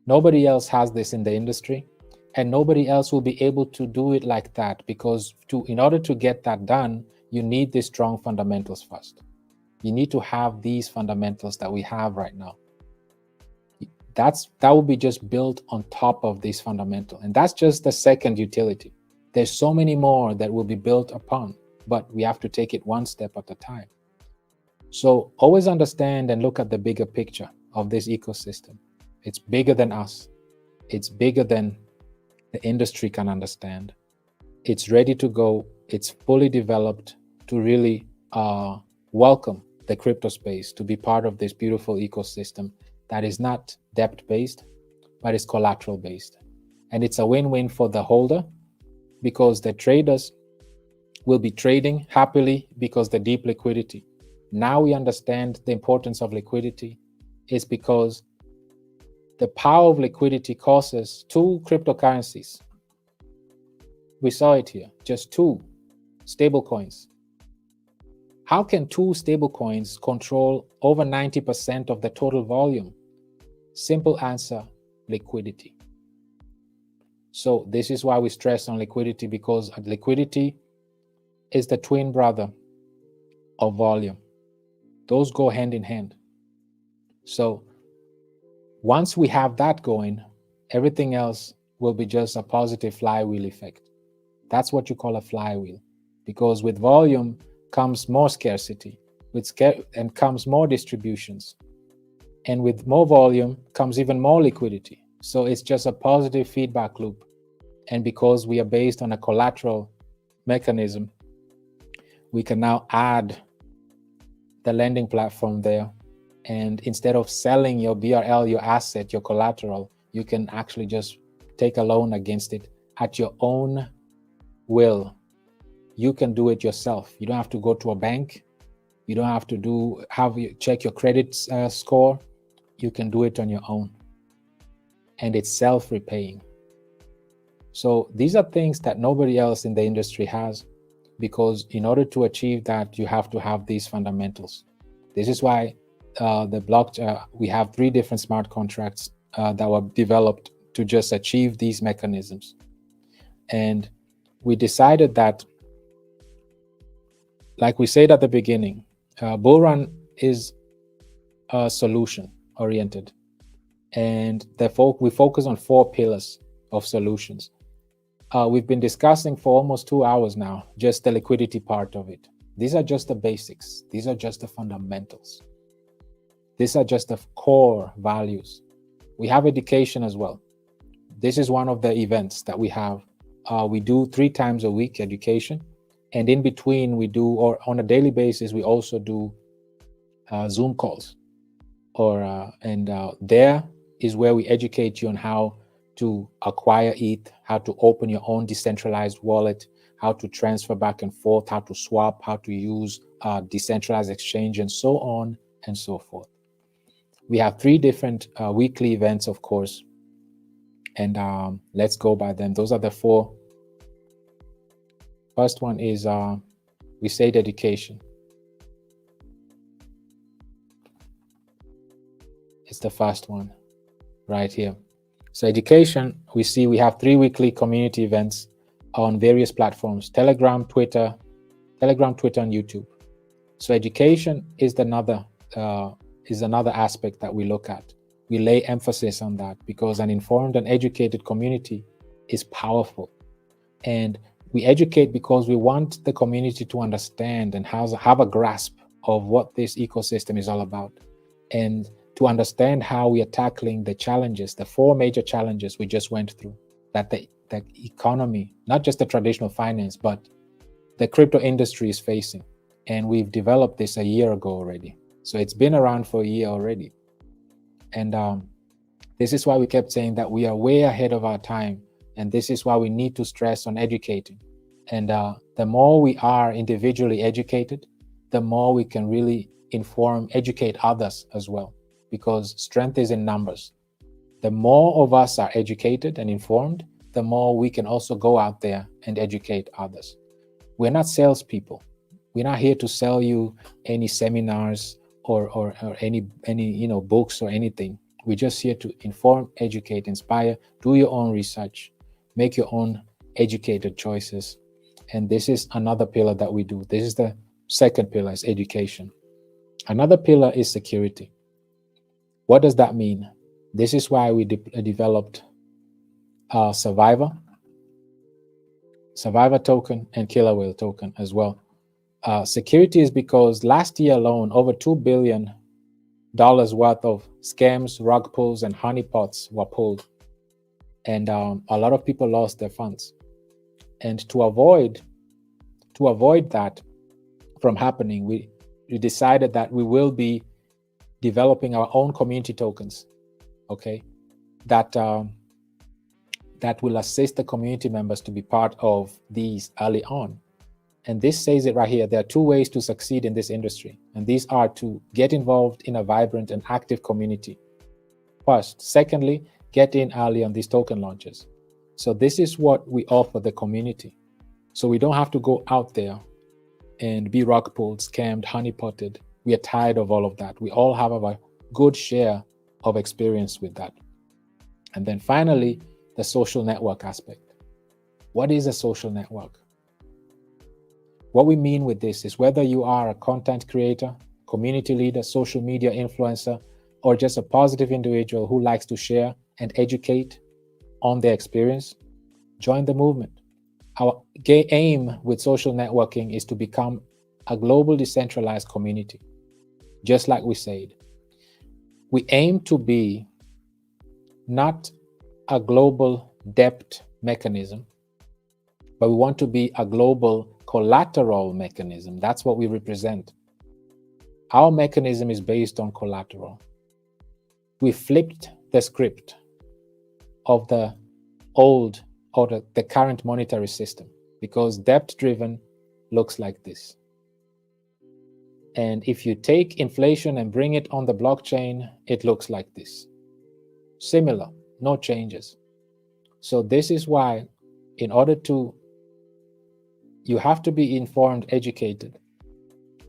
Nobody else has this in the industry, and nobody else will be able to do it like that, because in order to get that done, you need the strong fundamentals first. You need to have these fundamentals that we have right now. That will be just built on top of this fundamental. And that's just the second utility. There's so many more that will be built upon, but we have to take it one step at a time. So always understand and look at the bigger picture of this ecosystem. It's bigger than us. It's bigger than the industry can understand. It's ready to go. It's fully developed to really welcome the crypto space to be part of this beautiful ecosystem that is not debt-based, but is collateral-based. And it's a win-win for the holder, because the traders will be trading happily because the deep liquidity. Now we understand the importance of liquidity is because the power of liquidity causes two cryptocurrencies. We saw it here, just two stable coins. How can two stable coins control over 90% of the total volume? Simple answer, liquidity. So this is why we stress on liquidity, because liquidity is the twin brother of volume. Those go hand in hand. So once we have that going, everything else will be just a positive flywheel effect. That's what you call a flywheel, because with volume comes more scarcity, and comes more distributions. And with more volume comes even more liquidity. So it's just a positive feedback loop. And because we are based on a collateral mechanism, we can now add the lending platform there. And instead of selling your BRL, your asset, your collateral, you can actually just take a loan against it at your own will. You can do it yourself. You don't have to go to a bank. You don't have to check your credit score. You can do it on your own. And it's self-repaying. So these are things that nobody else in the industry has, because in order to achieve that, you have to have these fundamentals. This is why we have 3 different smart contracts that were developed to just achieve these mechanisms. And we decided that, like we said at the beginning, Bullrun is solution oriented, and therefore we focus on 4 pillars of solutions. We've been discussing for almost 2 hours now just the liquidity part of it. These are just the basics. These are just the fundamentals. These are just the core values. We have education as well. This is one of the events that we have. We do 3 times a week education, and in between we do, or on a daily basis, we also do Zoom calls. There is where we educate you on how to acquire ETH, how to open your own decentralized wallet, how to transfer back and forth, how to swap, how to use decentralized exchange, and so on and so forth. We have 3 different weekly events, of course, and let's go by them. Those are the 4. First one is we say education. It's the first one right here. So education, we have 3 weekly community events on various platforms, Telegram, Twitter, and YouTube. So education is another aspect that we look at. We lay emphasis on that because an informed and educated community is powerful. And we educate because we want the community to understand and have a grasp of what this ecosystem is all about, and to understand how we are tackling the challenges, the four major challenges we just went through, that the economy, not just the traditional finance, but the crypto industry is facing. And we've developed this a year ago already. So it's been around for a year already. And this is why we kept saying that we are way ahead of our time. And this is why we need to stress on educating. And the more we are individually educated, the more we can really educate others as well, because strength is in numbers. The more of us are educated and informed, the more we can also go out there and educate others. We're not salespeople. We're not here to sell you any seminars or any books or anything. We're just here to inform, educate, inspire, do your own research, make your own educated choices. And this is another pillar that we do. This is the second pillar, is education. Another pillar is security. What does that mean? This is why we developed Survivor token and Killer Whale token as well. Security is because last year alone, over $2 billion worth of scams, rug pulls, and honeypots were pulled. And a lot of people lost their funds. And to avoid that from happening, we decided that we will be developing our own community tokens, okay, that will assist the community members to be part of these early on. And this says it right here. There are two ways to succeed in this industry, and these are to get involved in a vibrant and active community first. Secondly, get in early on these token launches. So this is what we offer the community. So we don't have to go out there and be rug pulled, scammed, honeypotted. We are tired of all of that. We all have a good share of experience with that. And then finally, the social network aspect. What is a social network? What we mean with this is whether you are a content creator, community leader, social media influencer, or just a positive individual who likes to share and educate on their experience, join the movement. Our aim with social networking is to become a global decentralized community. Just like we said, we aim to be not a global debt mechanism, but we want to be a global collateral mechanism. That's what we represent. Our mechanism is based on collateral. We flipped the script of the old or the current monetary system, because debt-driven looks like this. And if you take inflation and bring it on the blockchain, it looks like this. Similar, no changes. So this is why, you have to be informed, educated,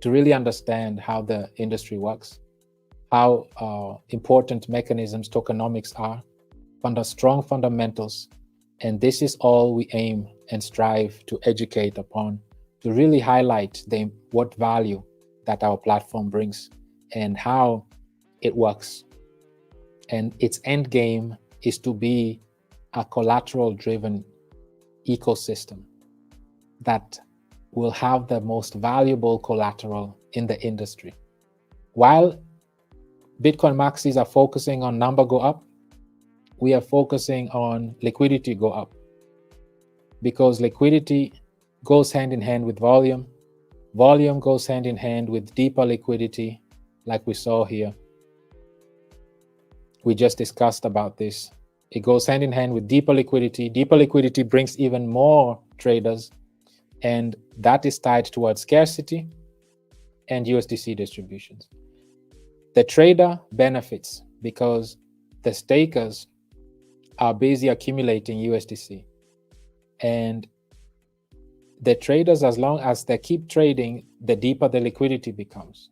to really understand how the industry works, how important mechanisms, tokenomics are, strong fundamentals. And this is all we aim and strive to educate upon, to really highlight what value that our platform brings and how it works. And its end game is to be a collateral-driven ecosystem that will have the most valuable collateral in the industry. While Bitcoin maxis are focusing on number go up, we are focusing on liquidity go up, because liquidity goes hand in hand with volume. Volume goes hand in hand with deeper liquidity, like we saw here. We just discussed about this. It goes hand in hand with deeper liquidity. Deeper liquidity brings even more traders, and that is tied towards scarcity and USDC distributions. The trader benefits because the stakers are busy accumulating USDC. And the traders, as long as they keep trading, the deeper the liquidity becomes.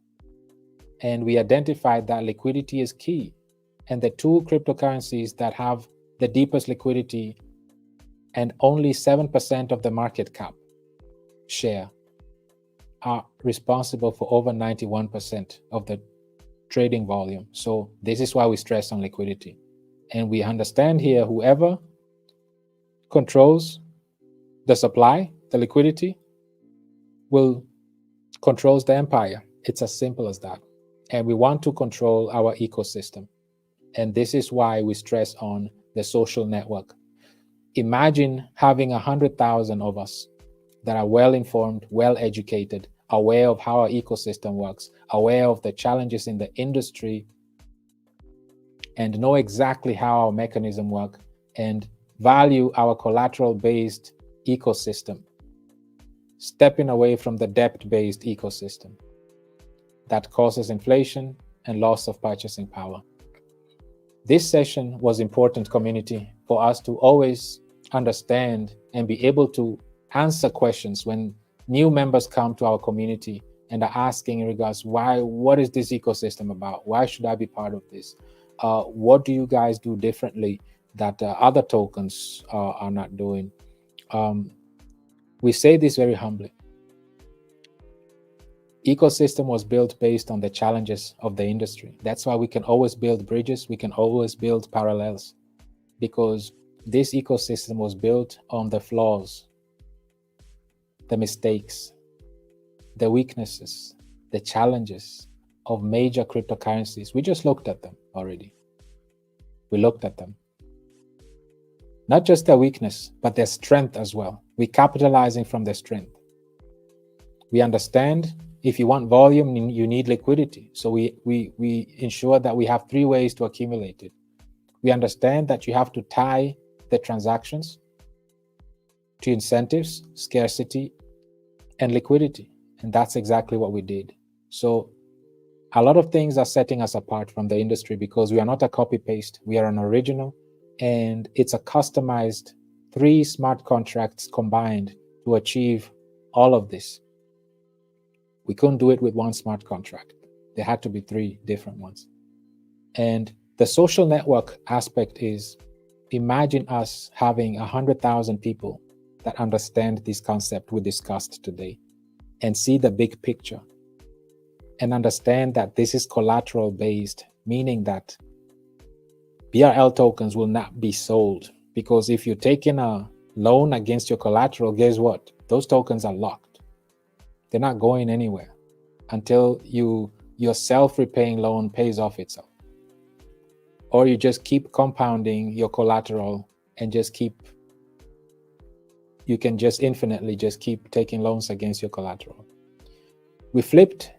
And we identified that liquidity is key. And the two cryptocurrencies that have the deepest liquidity and only 7% of the market cap share are responsible for over 91% of the trading volume. So this is why we stress on liquidity. And we understand here, whoever controls the supply, the liquidity, will controls the empire. It's as simple as that. And we want to control our ecosystem. And this is why we stress on the social network. Imagine having 100,000 of us that are well-informed, well-educated, aware of how our ecosystem works, aware of the challenges in the industry, and know exactly how our mechanism work, and value our collateral-based ecosystem, stepping away from the debt-based ecosystem that causes inflation and loss of purchasing power. This session was important, community, for us to always understand and be able to answer questions when new members come to our community and are asking in regards, what is this ecosystem about? Why should I be part of this? What do you guys do differently that other tokens are not doing? We say this very humbly. Ecosystem was built based on the challenges of the industry. That's why we can always build bridges. We can always build parallels, because this ecosystem was built on the flaws, the mistakes, the weaknesses, the challenges of major cryptocurrencies. We just looked at them already. We looked at them. Not just their weakness, but their strength as well. We're capitalizing from their strength. We understand if you want volume, you need liquidity. So we ensure that we have 3 ways to accumulate it. We understand that you have to tie the transactions to incentives, scarcity, and liquidity. And that's exactly what we did. So a lot of things are setting us apart from the industry, because we are not a copy-paste. We are an original, and it's a customized 3 smart contracts combined to achieve all of this. We couldn't do it with 1 smart contract. There had to be 3 different ones. And the social network aspect is, imagine us having 100,000 people that understand this concept we discussed today and see the big picture and understand that this is collateral based, meaning that BRL tokens will not be sold, because if you're taking a loan against your collateral, guess what? Those tokens are locked. They're not going anywhere until your self-repaying loan pays off itself. Or you just keep compounding your collateral and you can just infinitely just keep taking loans against your collateral. We flipped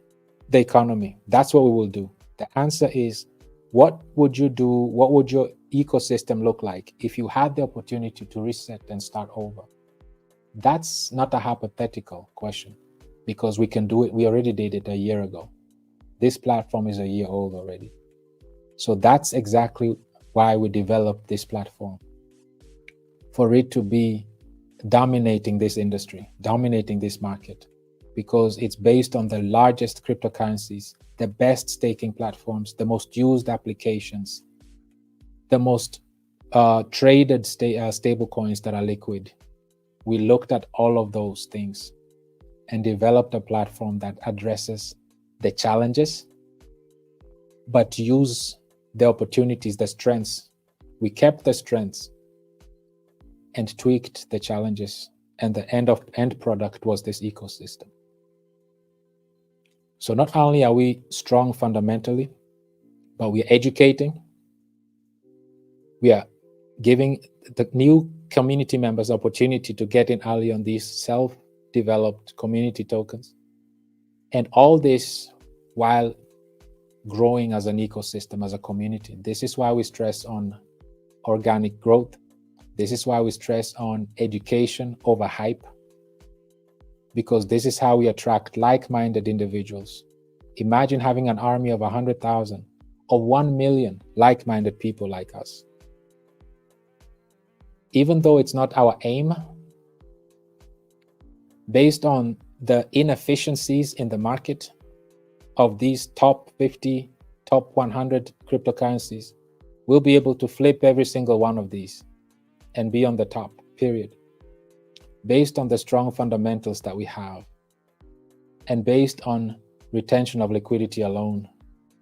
the economy. That's what we will do. The answer is, what would you do? What would your ecosystem look like if you had the opportunity to reset and start over? That's not a hypothetical question, because we can do it. We already did it a year ago. This platform is a year old already. So that's exactly why we developed this platform, for it to be dominating this industry, dominating this market, because it's based on the largest cryptocurrencies, the best staking platforms, the most used applications, the most traded stable coins that are liquid. We looked at all of those things and developed a platform that addresses the challenges, but use the opportunities, the strengths. We kept the strengths and tweaked the challenges, and the end product was this ecosystem. So not only are we strong fundamentally, but we're educating. We are giving the new community members opportunity to get in early on these self-developed community tokens. And all this while growing as an ecosystem, as a community. This is why we stress on organic growth. This is why we stress on education over hype, because this is how we attract like-minded individuals. Imagine having an army of 100,000 or 1 million like-minded people like us. Even though it's not our aim, based on the inefficiencies in the market of these top 50, top 100 cryptocurrencies, we'll be able to flip every single one of these and be on the top, period, based on the strong fundamentals that we have, and based on retention of liquidity alone,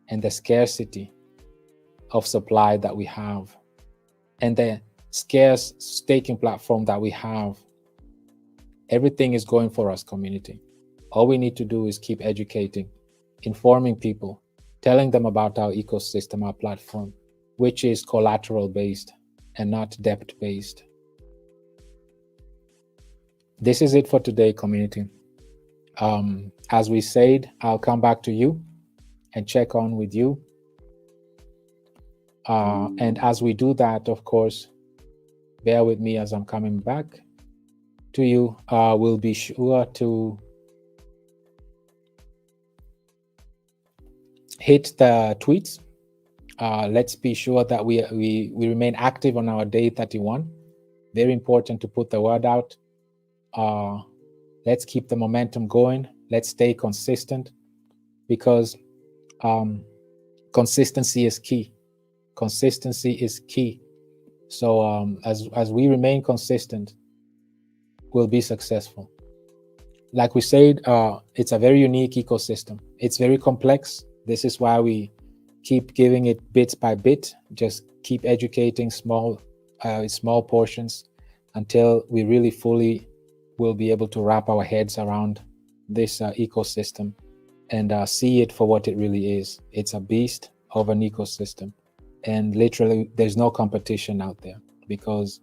and the scarcity of supply that we have, and the scarce staking platform that we have, everything is going for us, community. All we need to do is keep educating, informing people, telling them about our ecosystem, our platform, which is collateral based and not debt based. This is it for today, community. As we said, I'll come back to you and check on with you. And as we do that, of course, bear with me as I'm coming back to you. We'll be sure to hit the tweets. Let's be sure that we remain active on our day 31. Very important to put the word out. Let's keep the momentum going. Let's stay consistent, because consistency is key. Consistency is key. So as we remain consistent, we'll be successful. Like we said, it's a very unique ecosystem. It's very complex. This is why we keep giving it bits by bit. Just keep educating small portions until we really fully will be able to wrap our heads around this ecosystem and see it for what it really is. It's a beast of an ecosystem, and literally there's no competition out there, because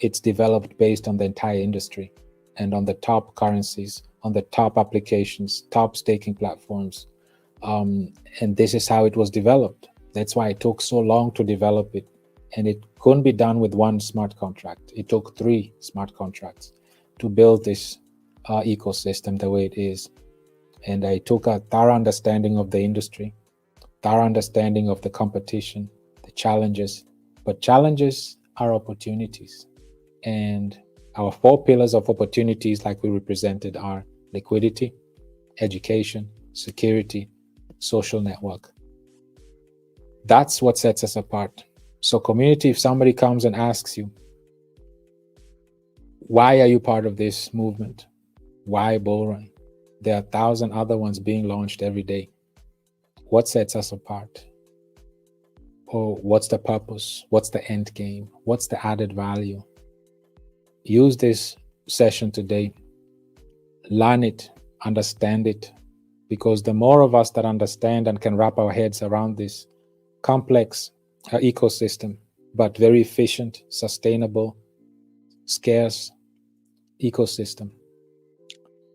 it's developed based on the entire industry and on the top currencies, on the top applications, top staking platforms. And this is how it was developed. That's why it took so long to develop it. And it couldn't be done with one smart contract. It took 3 smart contracts to build this ecosystem the way it is. And I took a thorough understanding of the industry, thorough understanding of the competition, the challenges. But challenges are opportunities. And our 4 pillars of opportunities, like we represented, are liquidity, education, security, social network. That's what sets us apart. So community, if somebody comes and asks you, why are you part of this movement? Why Bullrun? There are 1,000 other ones being launched every day. What sets us apart? Or what's the purpose? What's the end game? What's the added value? Use this session today. Learn it, understand it, because the more of us that understand and can wrap our heads around this complex ecosystem, but very efficient, sustainable, scarce ecosystem.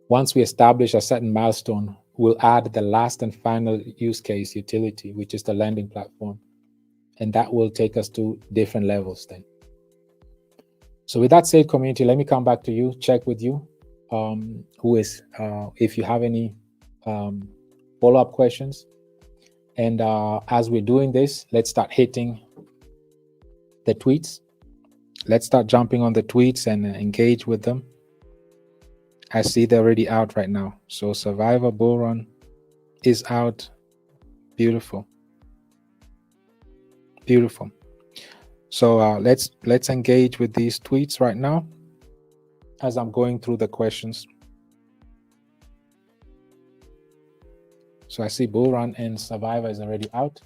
Once we establish a certain milestone, we'll add the last and final use case utility, which is the lending platform. And that will take us to different levels then. So with that said, community, let me come back to you, check with you, if you have any follow-up questions. And as we're doing this, let's start hitting the tweets. Let's start jumping on the tweets and engage with them. I see they're already out right now. So Survivor Bullrun is out. Beautiful. Beautiful. So let's engage with these tweets right now as I'm going through the questions. So I see Bullrun and Survivor is already out.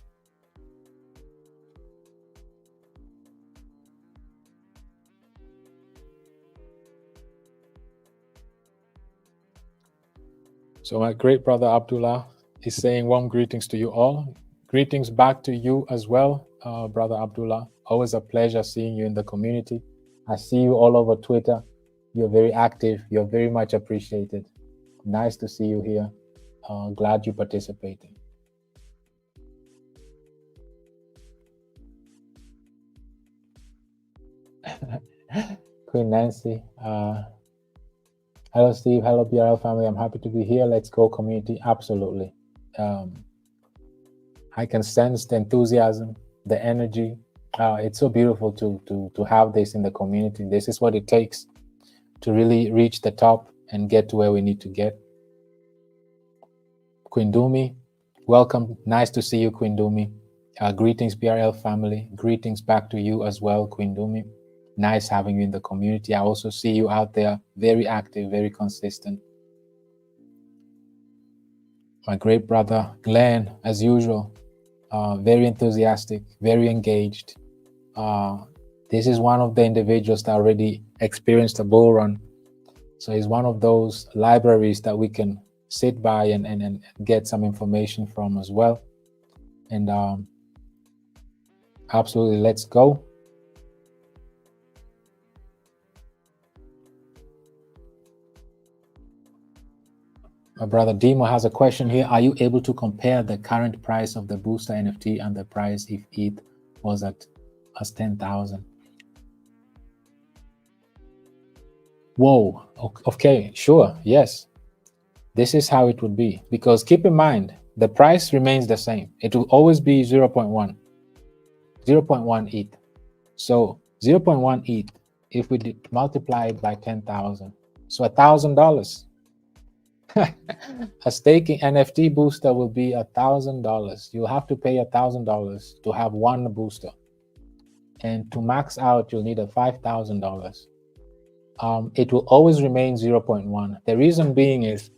So my great brother Abdullah is saying warm greetings to you all. Greetings back to you as well, brother Abdullah. Always a pleasure seeing you in the community. I see you all over Twitter. You're very active. You're very much appreciated. Nice to see you here. Glad you participated. Queen Nancy. Hello, Steve. Hello, BRL family. I'm happy to be here. Let's go, community. Absolutely. I can sense the enthusiasm, the energy. It's so beautiful to have this in the community. This is what it takes to really reach the top and get to where we need to get. Queen Dumi, welcome. Nice to see you, Queen Dumi. Greetings, BRL family. Greetings back to you as well, Queen Dumi. Nice having you in the community. I also see you out there, very active, very consistent. My great brother, Glenn, as usual, very enthusiastic, very engaged. This is one of the individuals that already experienced a bull run. So he's one of those libraries that we can sit by and get some information from as well. And absolutely, let's go. My brother Demo has a question here. Are you able to compare the current price of the booster NFT and the price if ETH was at as 10,000? Whoa, okay, sure, yes. This is how it would be, because keep in mind, the price remains the same. It will always be 0.1 ETH. So 0.1 ETH, if we multiply it by 10,000, so $1,000. A staking NFT booster will be $1,000. You have to pay $1,000 to have one booster, and to max out, you'll need a $5,000. It will always remain 0.1. The reason being is,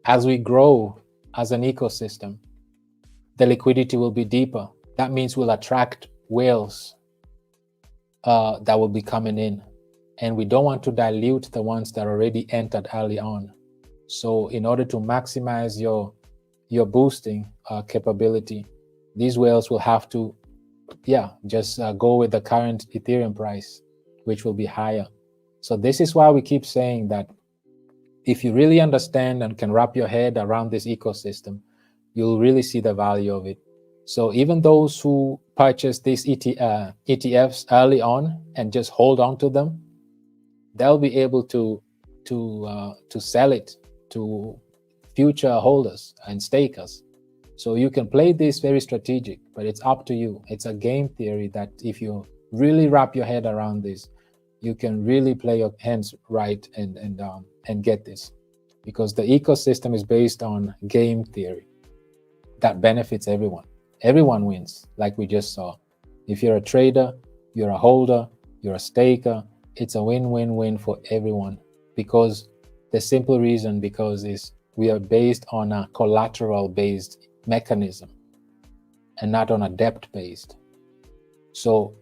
as we grow as an ecosystem, the liquidity will be deeper. That means we'll attract whales that will be coming in, and we don't want to dilute the ones that already entered early on. So in order to maximize your boosting capability, these whales will have to, just go with the current Ethereum price, which will be higher. So this is why we keep saying that if you really understand and can wrap your head around this ecosystem, you'll really see the value of it. So even those who purchase these ETFs early on and just hold on to them, they'll be able to sell it to future holders and stakers. So you can play this very strategic, but it's up to you. It's a game theory that if you really wrap your head around this, you can really play your hands right and get this, because the ecosystem is based on game theory that benefits everyone. Everyone wins, like we just saw. If you're a trader, you're a holder, you're a staker, it's a win-win-win for everyone, because the simple reason is we are based on a collateral-based mechanism and not on a debt-based. So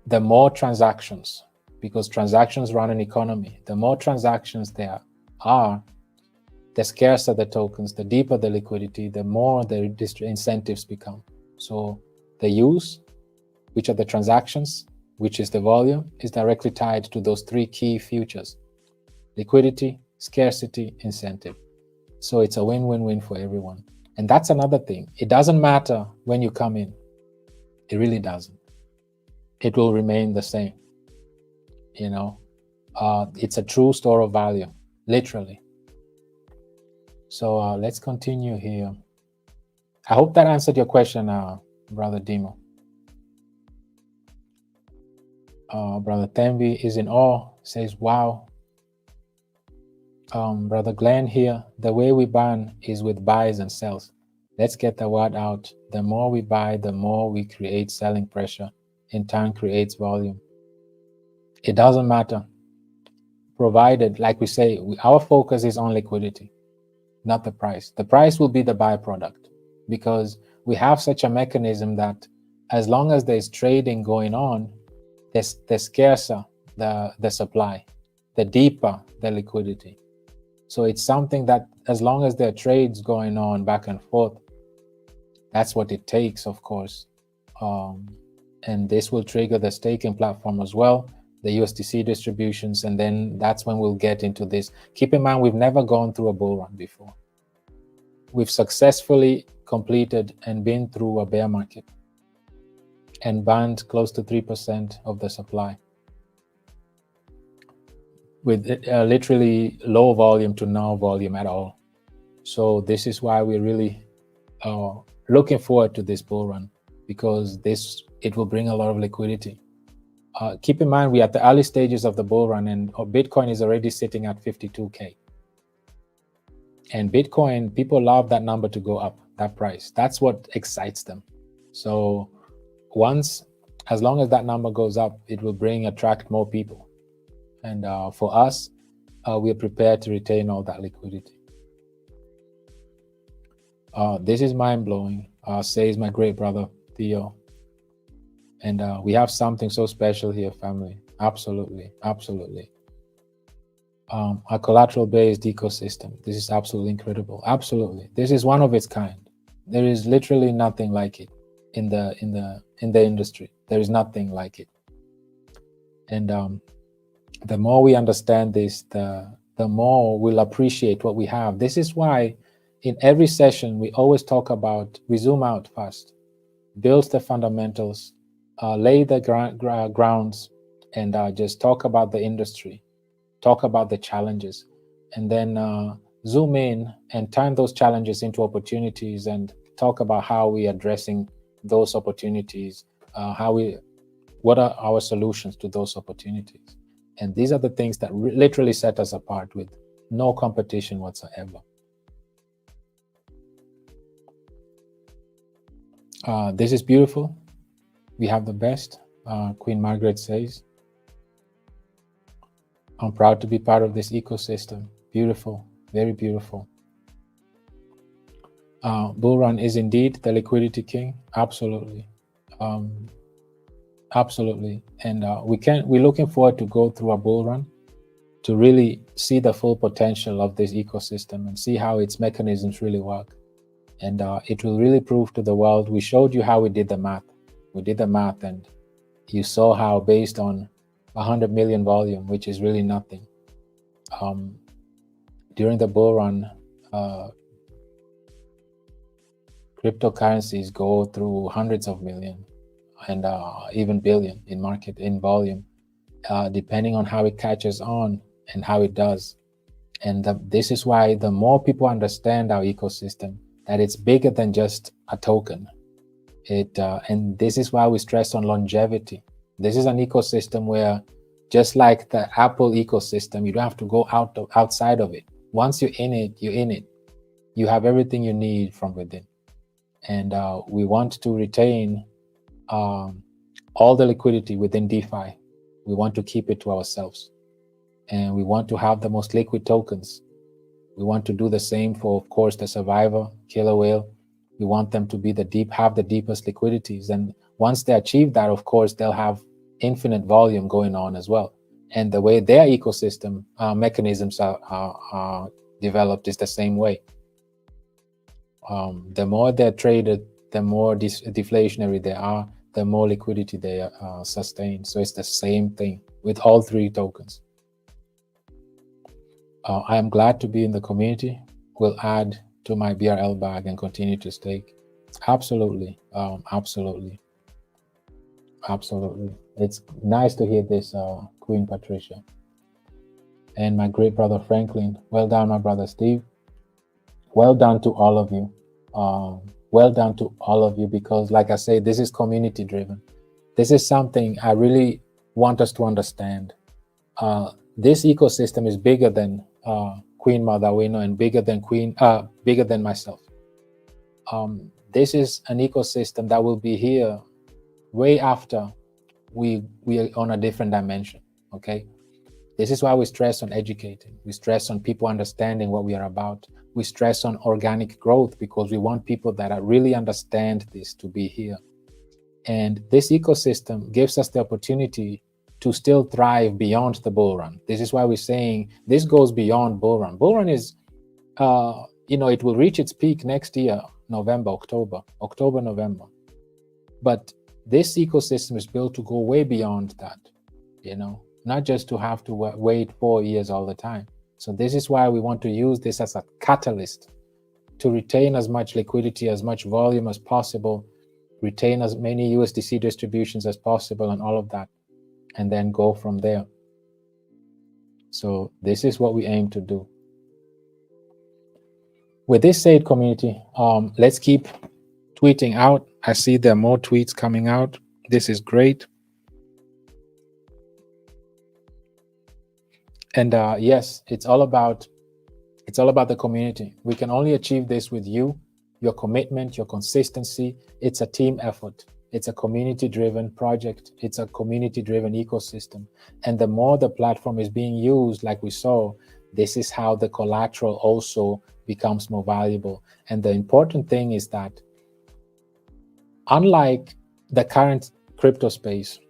the more transactions, because transactions run an economy, the more transactions there are, the scarcer the tokens, the deeper the liquidity, the more the incentives become. So the use, which are the transactions, which is the volume, is directly tied to those three key features: liquidity, scarcity, incentive. So it's a win-win-win for everyone. And that's another thing. It doesn't matter when you come in. It really doesn't. It will remain the same. It's a true store of value, literally. So let's continue here. I hope that answered your question, Brother Demo. Brother Tembi is in awe, says, wow. Brother Glenn here, the way we burn is with buys and sells. Let's get the word out. The more we buy, the more we create selling pressure. In turn, creates volume. It doesn't matter, provided, like we say, our focus is on liquidity, not the price. The price will be the byproduct, because we have such a mechanism that as long as there's trading going on, the scarcer the supply, the deeper the liquidity. So it's something that as long as there are trades going on back and forth, that's what it takes, of course. And this will trigger the staking platform as well, the USDC distributions, and then that's when we'll get into this. Keep in mind, we've never gone through a bull run before. We've successfully completed and been through a bear market and burned close to 3% of the supply with literally low volume to no volume at all. So this is why we're really looking forward to this bull run, because it will bring a lot of liquidity. Keep in mind, we're at the early stages of the bull run, and Bitcoin is already sitting at 52K. And Bitcoin, people love that number to go up, that price. That's what excites them. So once as long as that number goes up, it will attract more people. And for us, we are prepared to retain all that liquidity. This is mind-blowing, says my great brother, Theo. And we have something so special here, family. Absolutely, absolutely. A collateral-based ecosystem. This is absolutely incredible. Absolutely, this is one of its kind. There is literally nothing like it in the industry. There is nothing like it. And the more we understand this, the more we'll appreciate what we have. This is why in every session we always talk about, we zoom out first, build the fundamentals, lay the grounds, and just talk about the industry, talk about the challenges, and then zoom in and turn those challenges into opportunities and talk about how we are addressing those opportunities, what are our solutions to those opportunities. And these are the things that literally set us apart with no competition whatsoever. This is beautiful. We have the best, Queen Margaret says. I'm proud to be part of this ecosystem. Beautiful, very beautiful. Bullrun is indeed the liquidity king. Absolutely. Absolutely. And we're looking forward to go through a bull run to really see the full potential of this ecosystem and see how its mechanisms really work. And it will really prove to the world. We showed you how we did the math. We did the math, and you saw how, based on 100 million volume, which is really nothing, during the bull run, cryptocurrencies go through hundreds of million and even billion in volume, depending on how it catches on and how it does. And this is why the more people understand our ecosystem, that it's bigger than just a token. And this is why we stress on longevity. This is an ecosystem where, just like the Apple ecosystem, you don't have to go outside of it. Once you're in it, you're in it. You have everything you need from within. And we want to retain all the liquidity within DeFi. We want to keep it to ourselves. And we want to have the most liquid tokens. We want to do the same for, of course, the Survivor, Killer Whale. We want them to be have the deepest liquidities. And once they achieve that, of course, they'll have infinite volume going on as well. And the way their ecosystem mechanisms are developed is the same way. The more they're traded, the more deflationary they are, the more liquidity they sustain. So it's the same thing with all three tokens. I am glad to be in the community. Will add to my BRL bag and continue to stake. Absolutely, absolutely, absolutely. It's nice to hear this, Queen Patricia. And my great brother Franklin. Well done, my brother Steve. Well done to all of you. Well done to all of you, because like I say, this is community driven. This is something I really want us to understand. This ecosystem is bigger than Queen Mother Wino and bigger than myself. This is an ecosystem that will be here way after we are on a different dimension. Okay, this is why we stress on educating. We stress on people understanding what we are about. We stress on organic growth because we want people that really understand this to be here. And this ecosystem gives us the opportunity to still thrive beyond the bull run. This is why we're saying this goes beyond bull run. Bull run is, it will reach its peak next year, October, November. But this ecosystem is built to go way beyond that, not just to have to wait 4 years all the time. So this is why we want to use this as a catalyst to retain as much liquidity, as much volume as possible, retain as many USDC distributions as possible and all of that, and then go from there. So this is what we aim to do. With this said, community, let's keep tweeting out. I see there are more tweets coming out. This is great. And yes, it's all about the community. We can only achieve this with you, your commitment, your consistency. It's a team effort. It's a community-driven project. It's a community-driven ecosystem. And the more the platform is being used, like we saw, this is how the collateral also becomes more valuable. And the important thing is that unlike the current crypto space,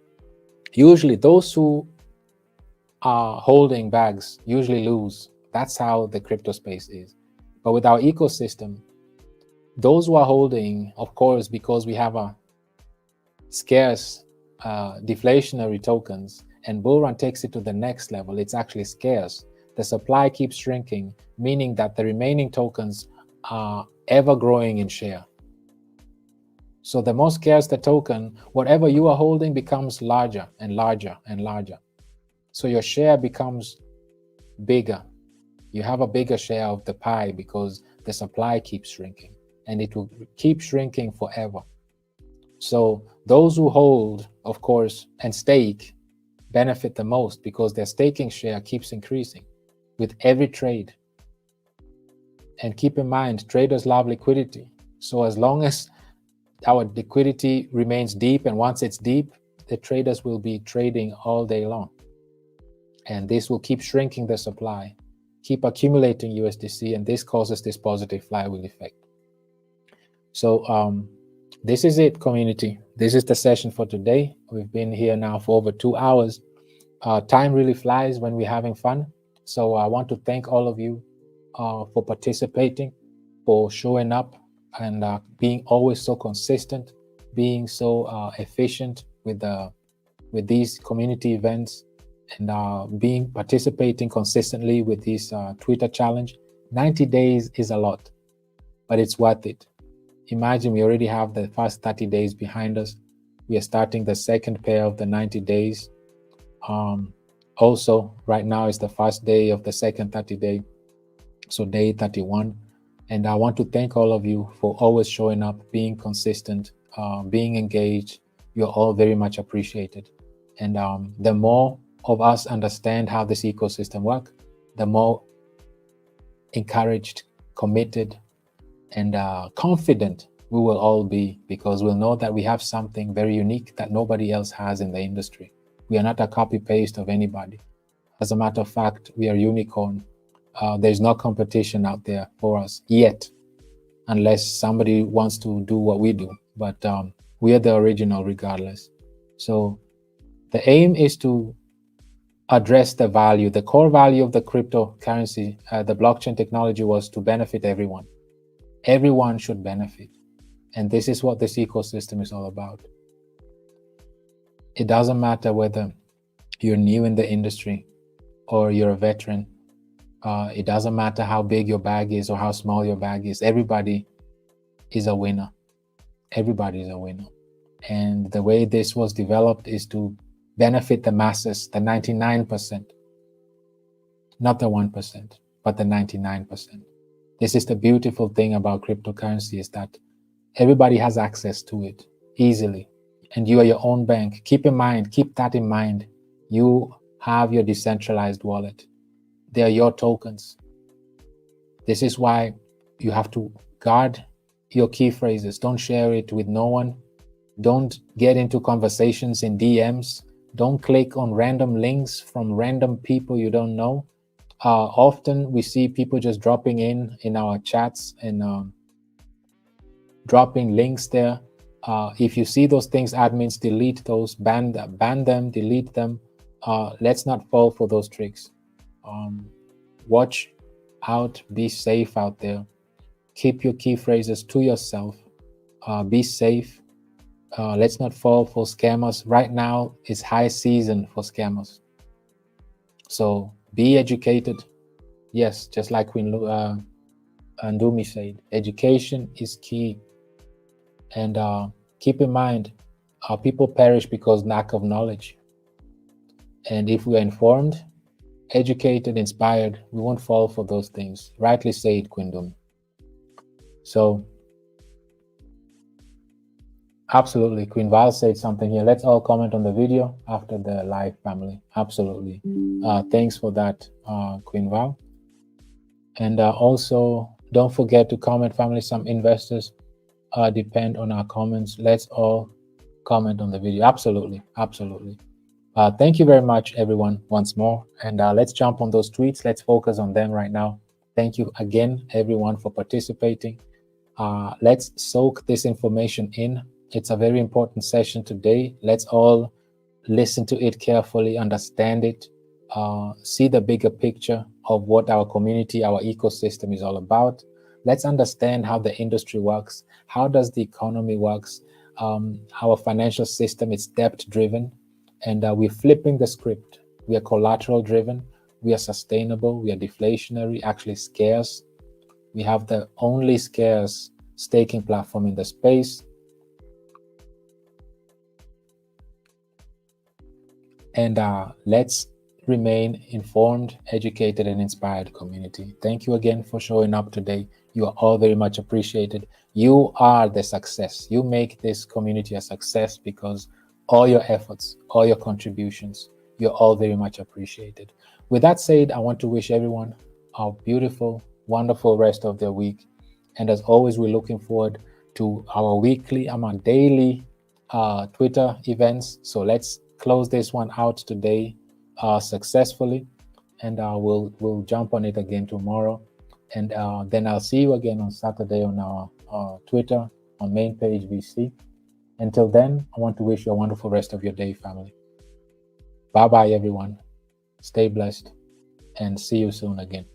usually those who are holding bags usually lose. That's how the crypto space is. But with our ecosystem, those who are holding, of course, because we have a scarce deflationary tokens, and Bullrun takes it to the next level, it's actually scarce. The supply keeps shrinking, meaning that the remaining tokens are ever growing in share. So the more scarce the token, whatever you are holding becomes larger and larger and larger. So your share becomes bigger. You have a bigger share of the pie because the supply keeps shrinking, and it will keep shrinking forever. So those who hold, of course, and stake benefit the most because their staking share keeps increasing with every trade. And keep in mind, traders love liquidity. So as long as our liquidity remains deep, and once it's deep, the traders will be trading all day long. And this will keep shrinking the supply, keep accumulating USDC, and this causes this positive flywheel effect. So this is it, community. This is the session for today. We've been here now for over 2 hours. Time really flies when we're having fun. So I want to thank all of you for participating, for showing up, and being always so consistent, being so efficient with these community events, and participating consistently with this Twitter challenge. 90 days is a lot, but it's worth it. Imagine we already have the first 30 days behind us. We are starting the second pair of the 90 days. Also, right now is the first day of the second 30 day, so day 31. And I want to thank all of you for always showing up, being consistent, being engaged. You're all very much appreciated. And the more of us understand how this ecosystem works, the more encouraged, committed, and confident we will all be, because we'll know that we have something very unique that nobody else has in the industry. We are not a copy-paste of anybody. As a matter of fact, we are unicorn. There's no competition out there for us yet, unless somebody wants to do what we do. But we are the original regardless. So the aim is to address the value. The core value of the cryptocurrency, the blockchain technology, was to benefit everyone. Everyone should benefit. And this is what this ecosystem is all about. It doesn't matter whether you're new in the industry or you're a veteran. It doesn't matter how big your bag is or how small your bag is. Everybody is a winner. Everybody is a winner. And the way this was developed is to benefit the masses, the 99%. Not the 1%, but the 99%. This is the beautiful thing about cryptocurrency, is that everybody has access to it easily. And you are your own bank. Keep that in mind. You have your decentralized wallet. They are your tokens. This is why you have to guard your key phrases. Don't share it with no one. Don't get into conversations in DMs. Don't click on random links from random people you don't know. Often we see people just dropping in our chats and dropping links there. If you see those things, admins, delete those, ban them, delete them. Let's not fall for those tricks. Watch out, be safe out there. Keep your key phrases to yourself. Be safe. Let's not fall for scammers. Right now is high season for scammers. So be educated. Yes, just like Queen Ndumi said, education is key. And keep in mind, people perish because lack of knowledge. And if we are informed, educated, inspired, we won't fall for those things. Rightly said, Queen Ndumi. So absolutely, Queen Val said something here. Let's all comment on the video after the live, family. Absolutely. Thanks for that, Queen Val. And also, don't forget to comment, family. Some investors depend on our comments. Let's all comment on the video. Absolutely, absolutely. Thank you very much, everyone, once more. And let's jump on those tweets. Let's focus on them right now. Thank you again, everyone, for participating. Let's soak this information in. It's a very important session today. Let's all listen to it carefully, understand it, see the bigger picture of what our community, our ecosystem is all about. Let's understand how the industry works. How does the economy works? Our financial system is debt driven, and we're flipping the script. We are collateral driven. We are sustainable. We are deflationary, actually scarce. We have the only scarce staking platform in the space. And let's remain informed, educated, and inspired community. Thank you again for showing up today. You are all very much appreciated. You are the success. You make this community a success because all your efforts, all your contributions, you're all very much appreciated. With that said, I want to wish everyone a beautiful, wonderful rest of their week. And as always, we're looking forward to our weekly, our daily Twitter events. So let's close this one out today successfully, and we'll jump on it again tomorrow. And then I'll see you again on Saturday on our Twitter, on main page VC. Until then, I want to wish you a wonderful rest of your day, family. Bye-bye, everyone. Stay blessed, and see you soon again.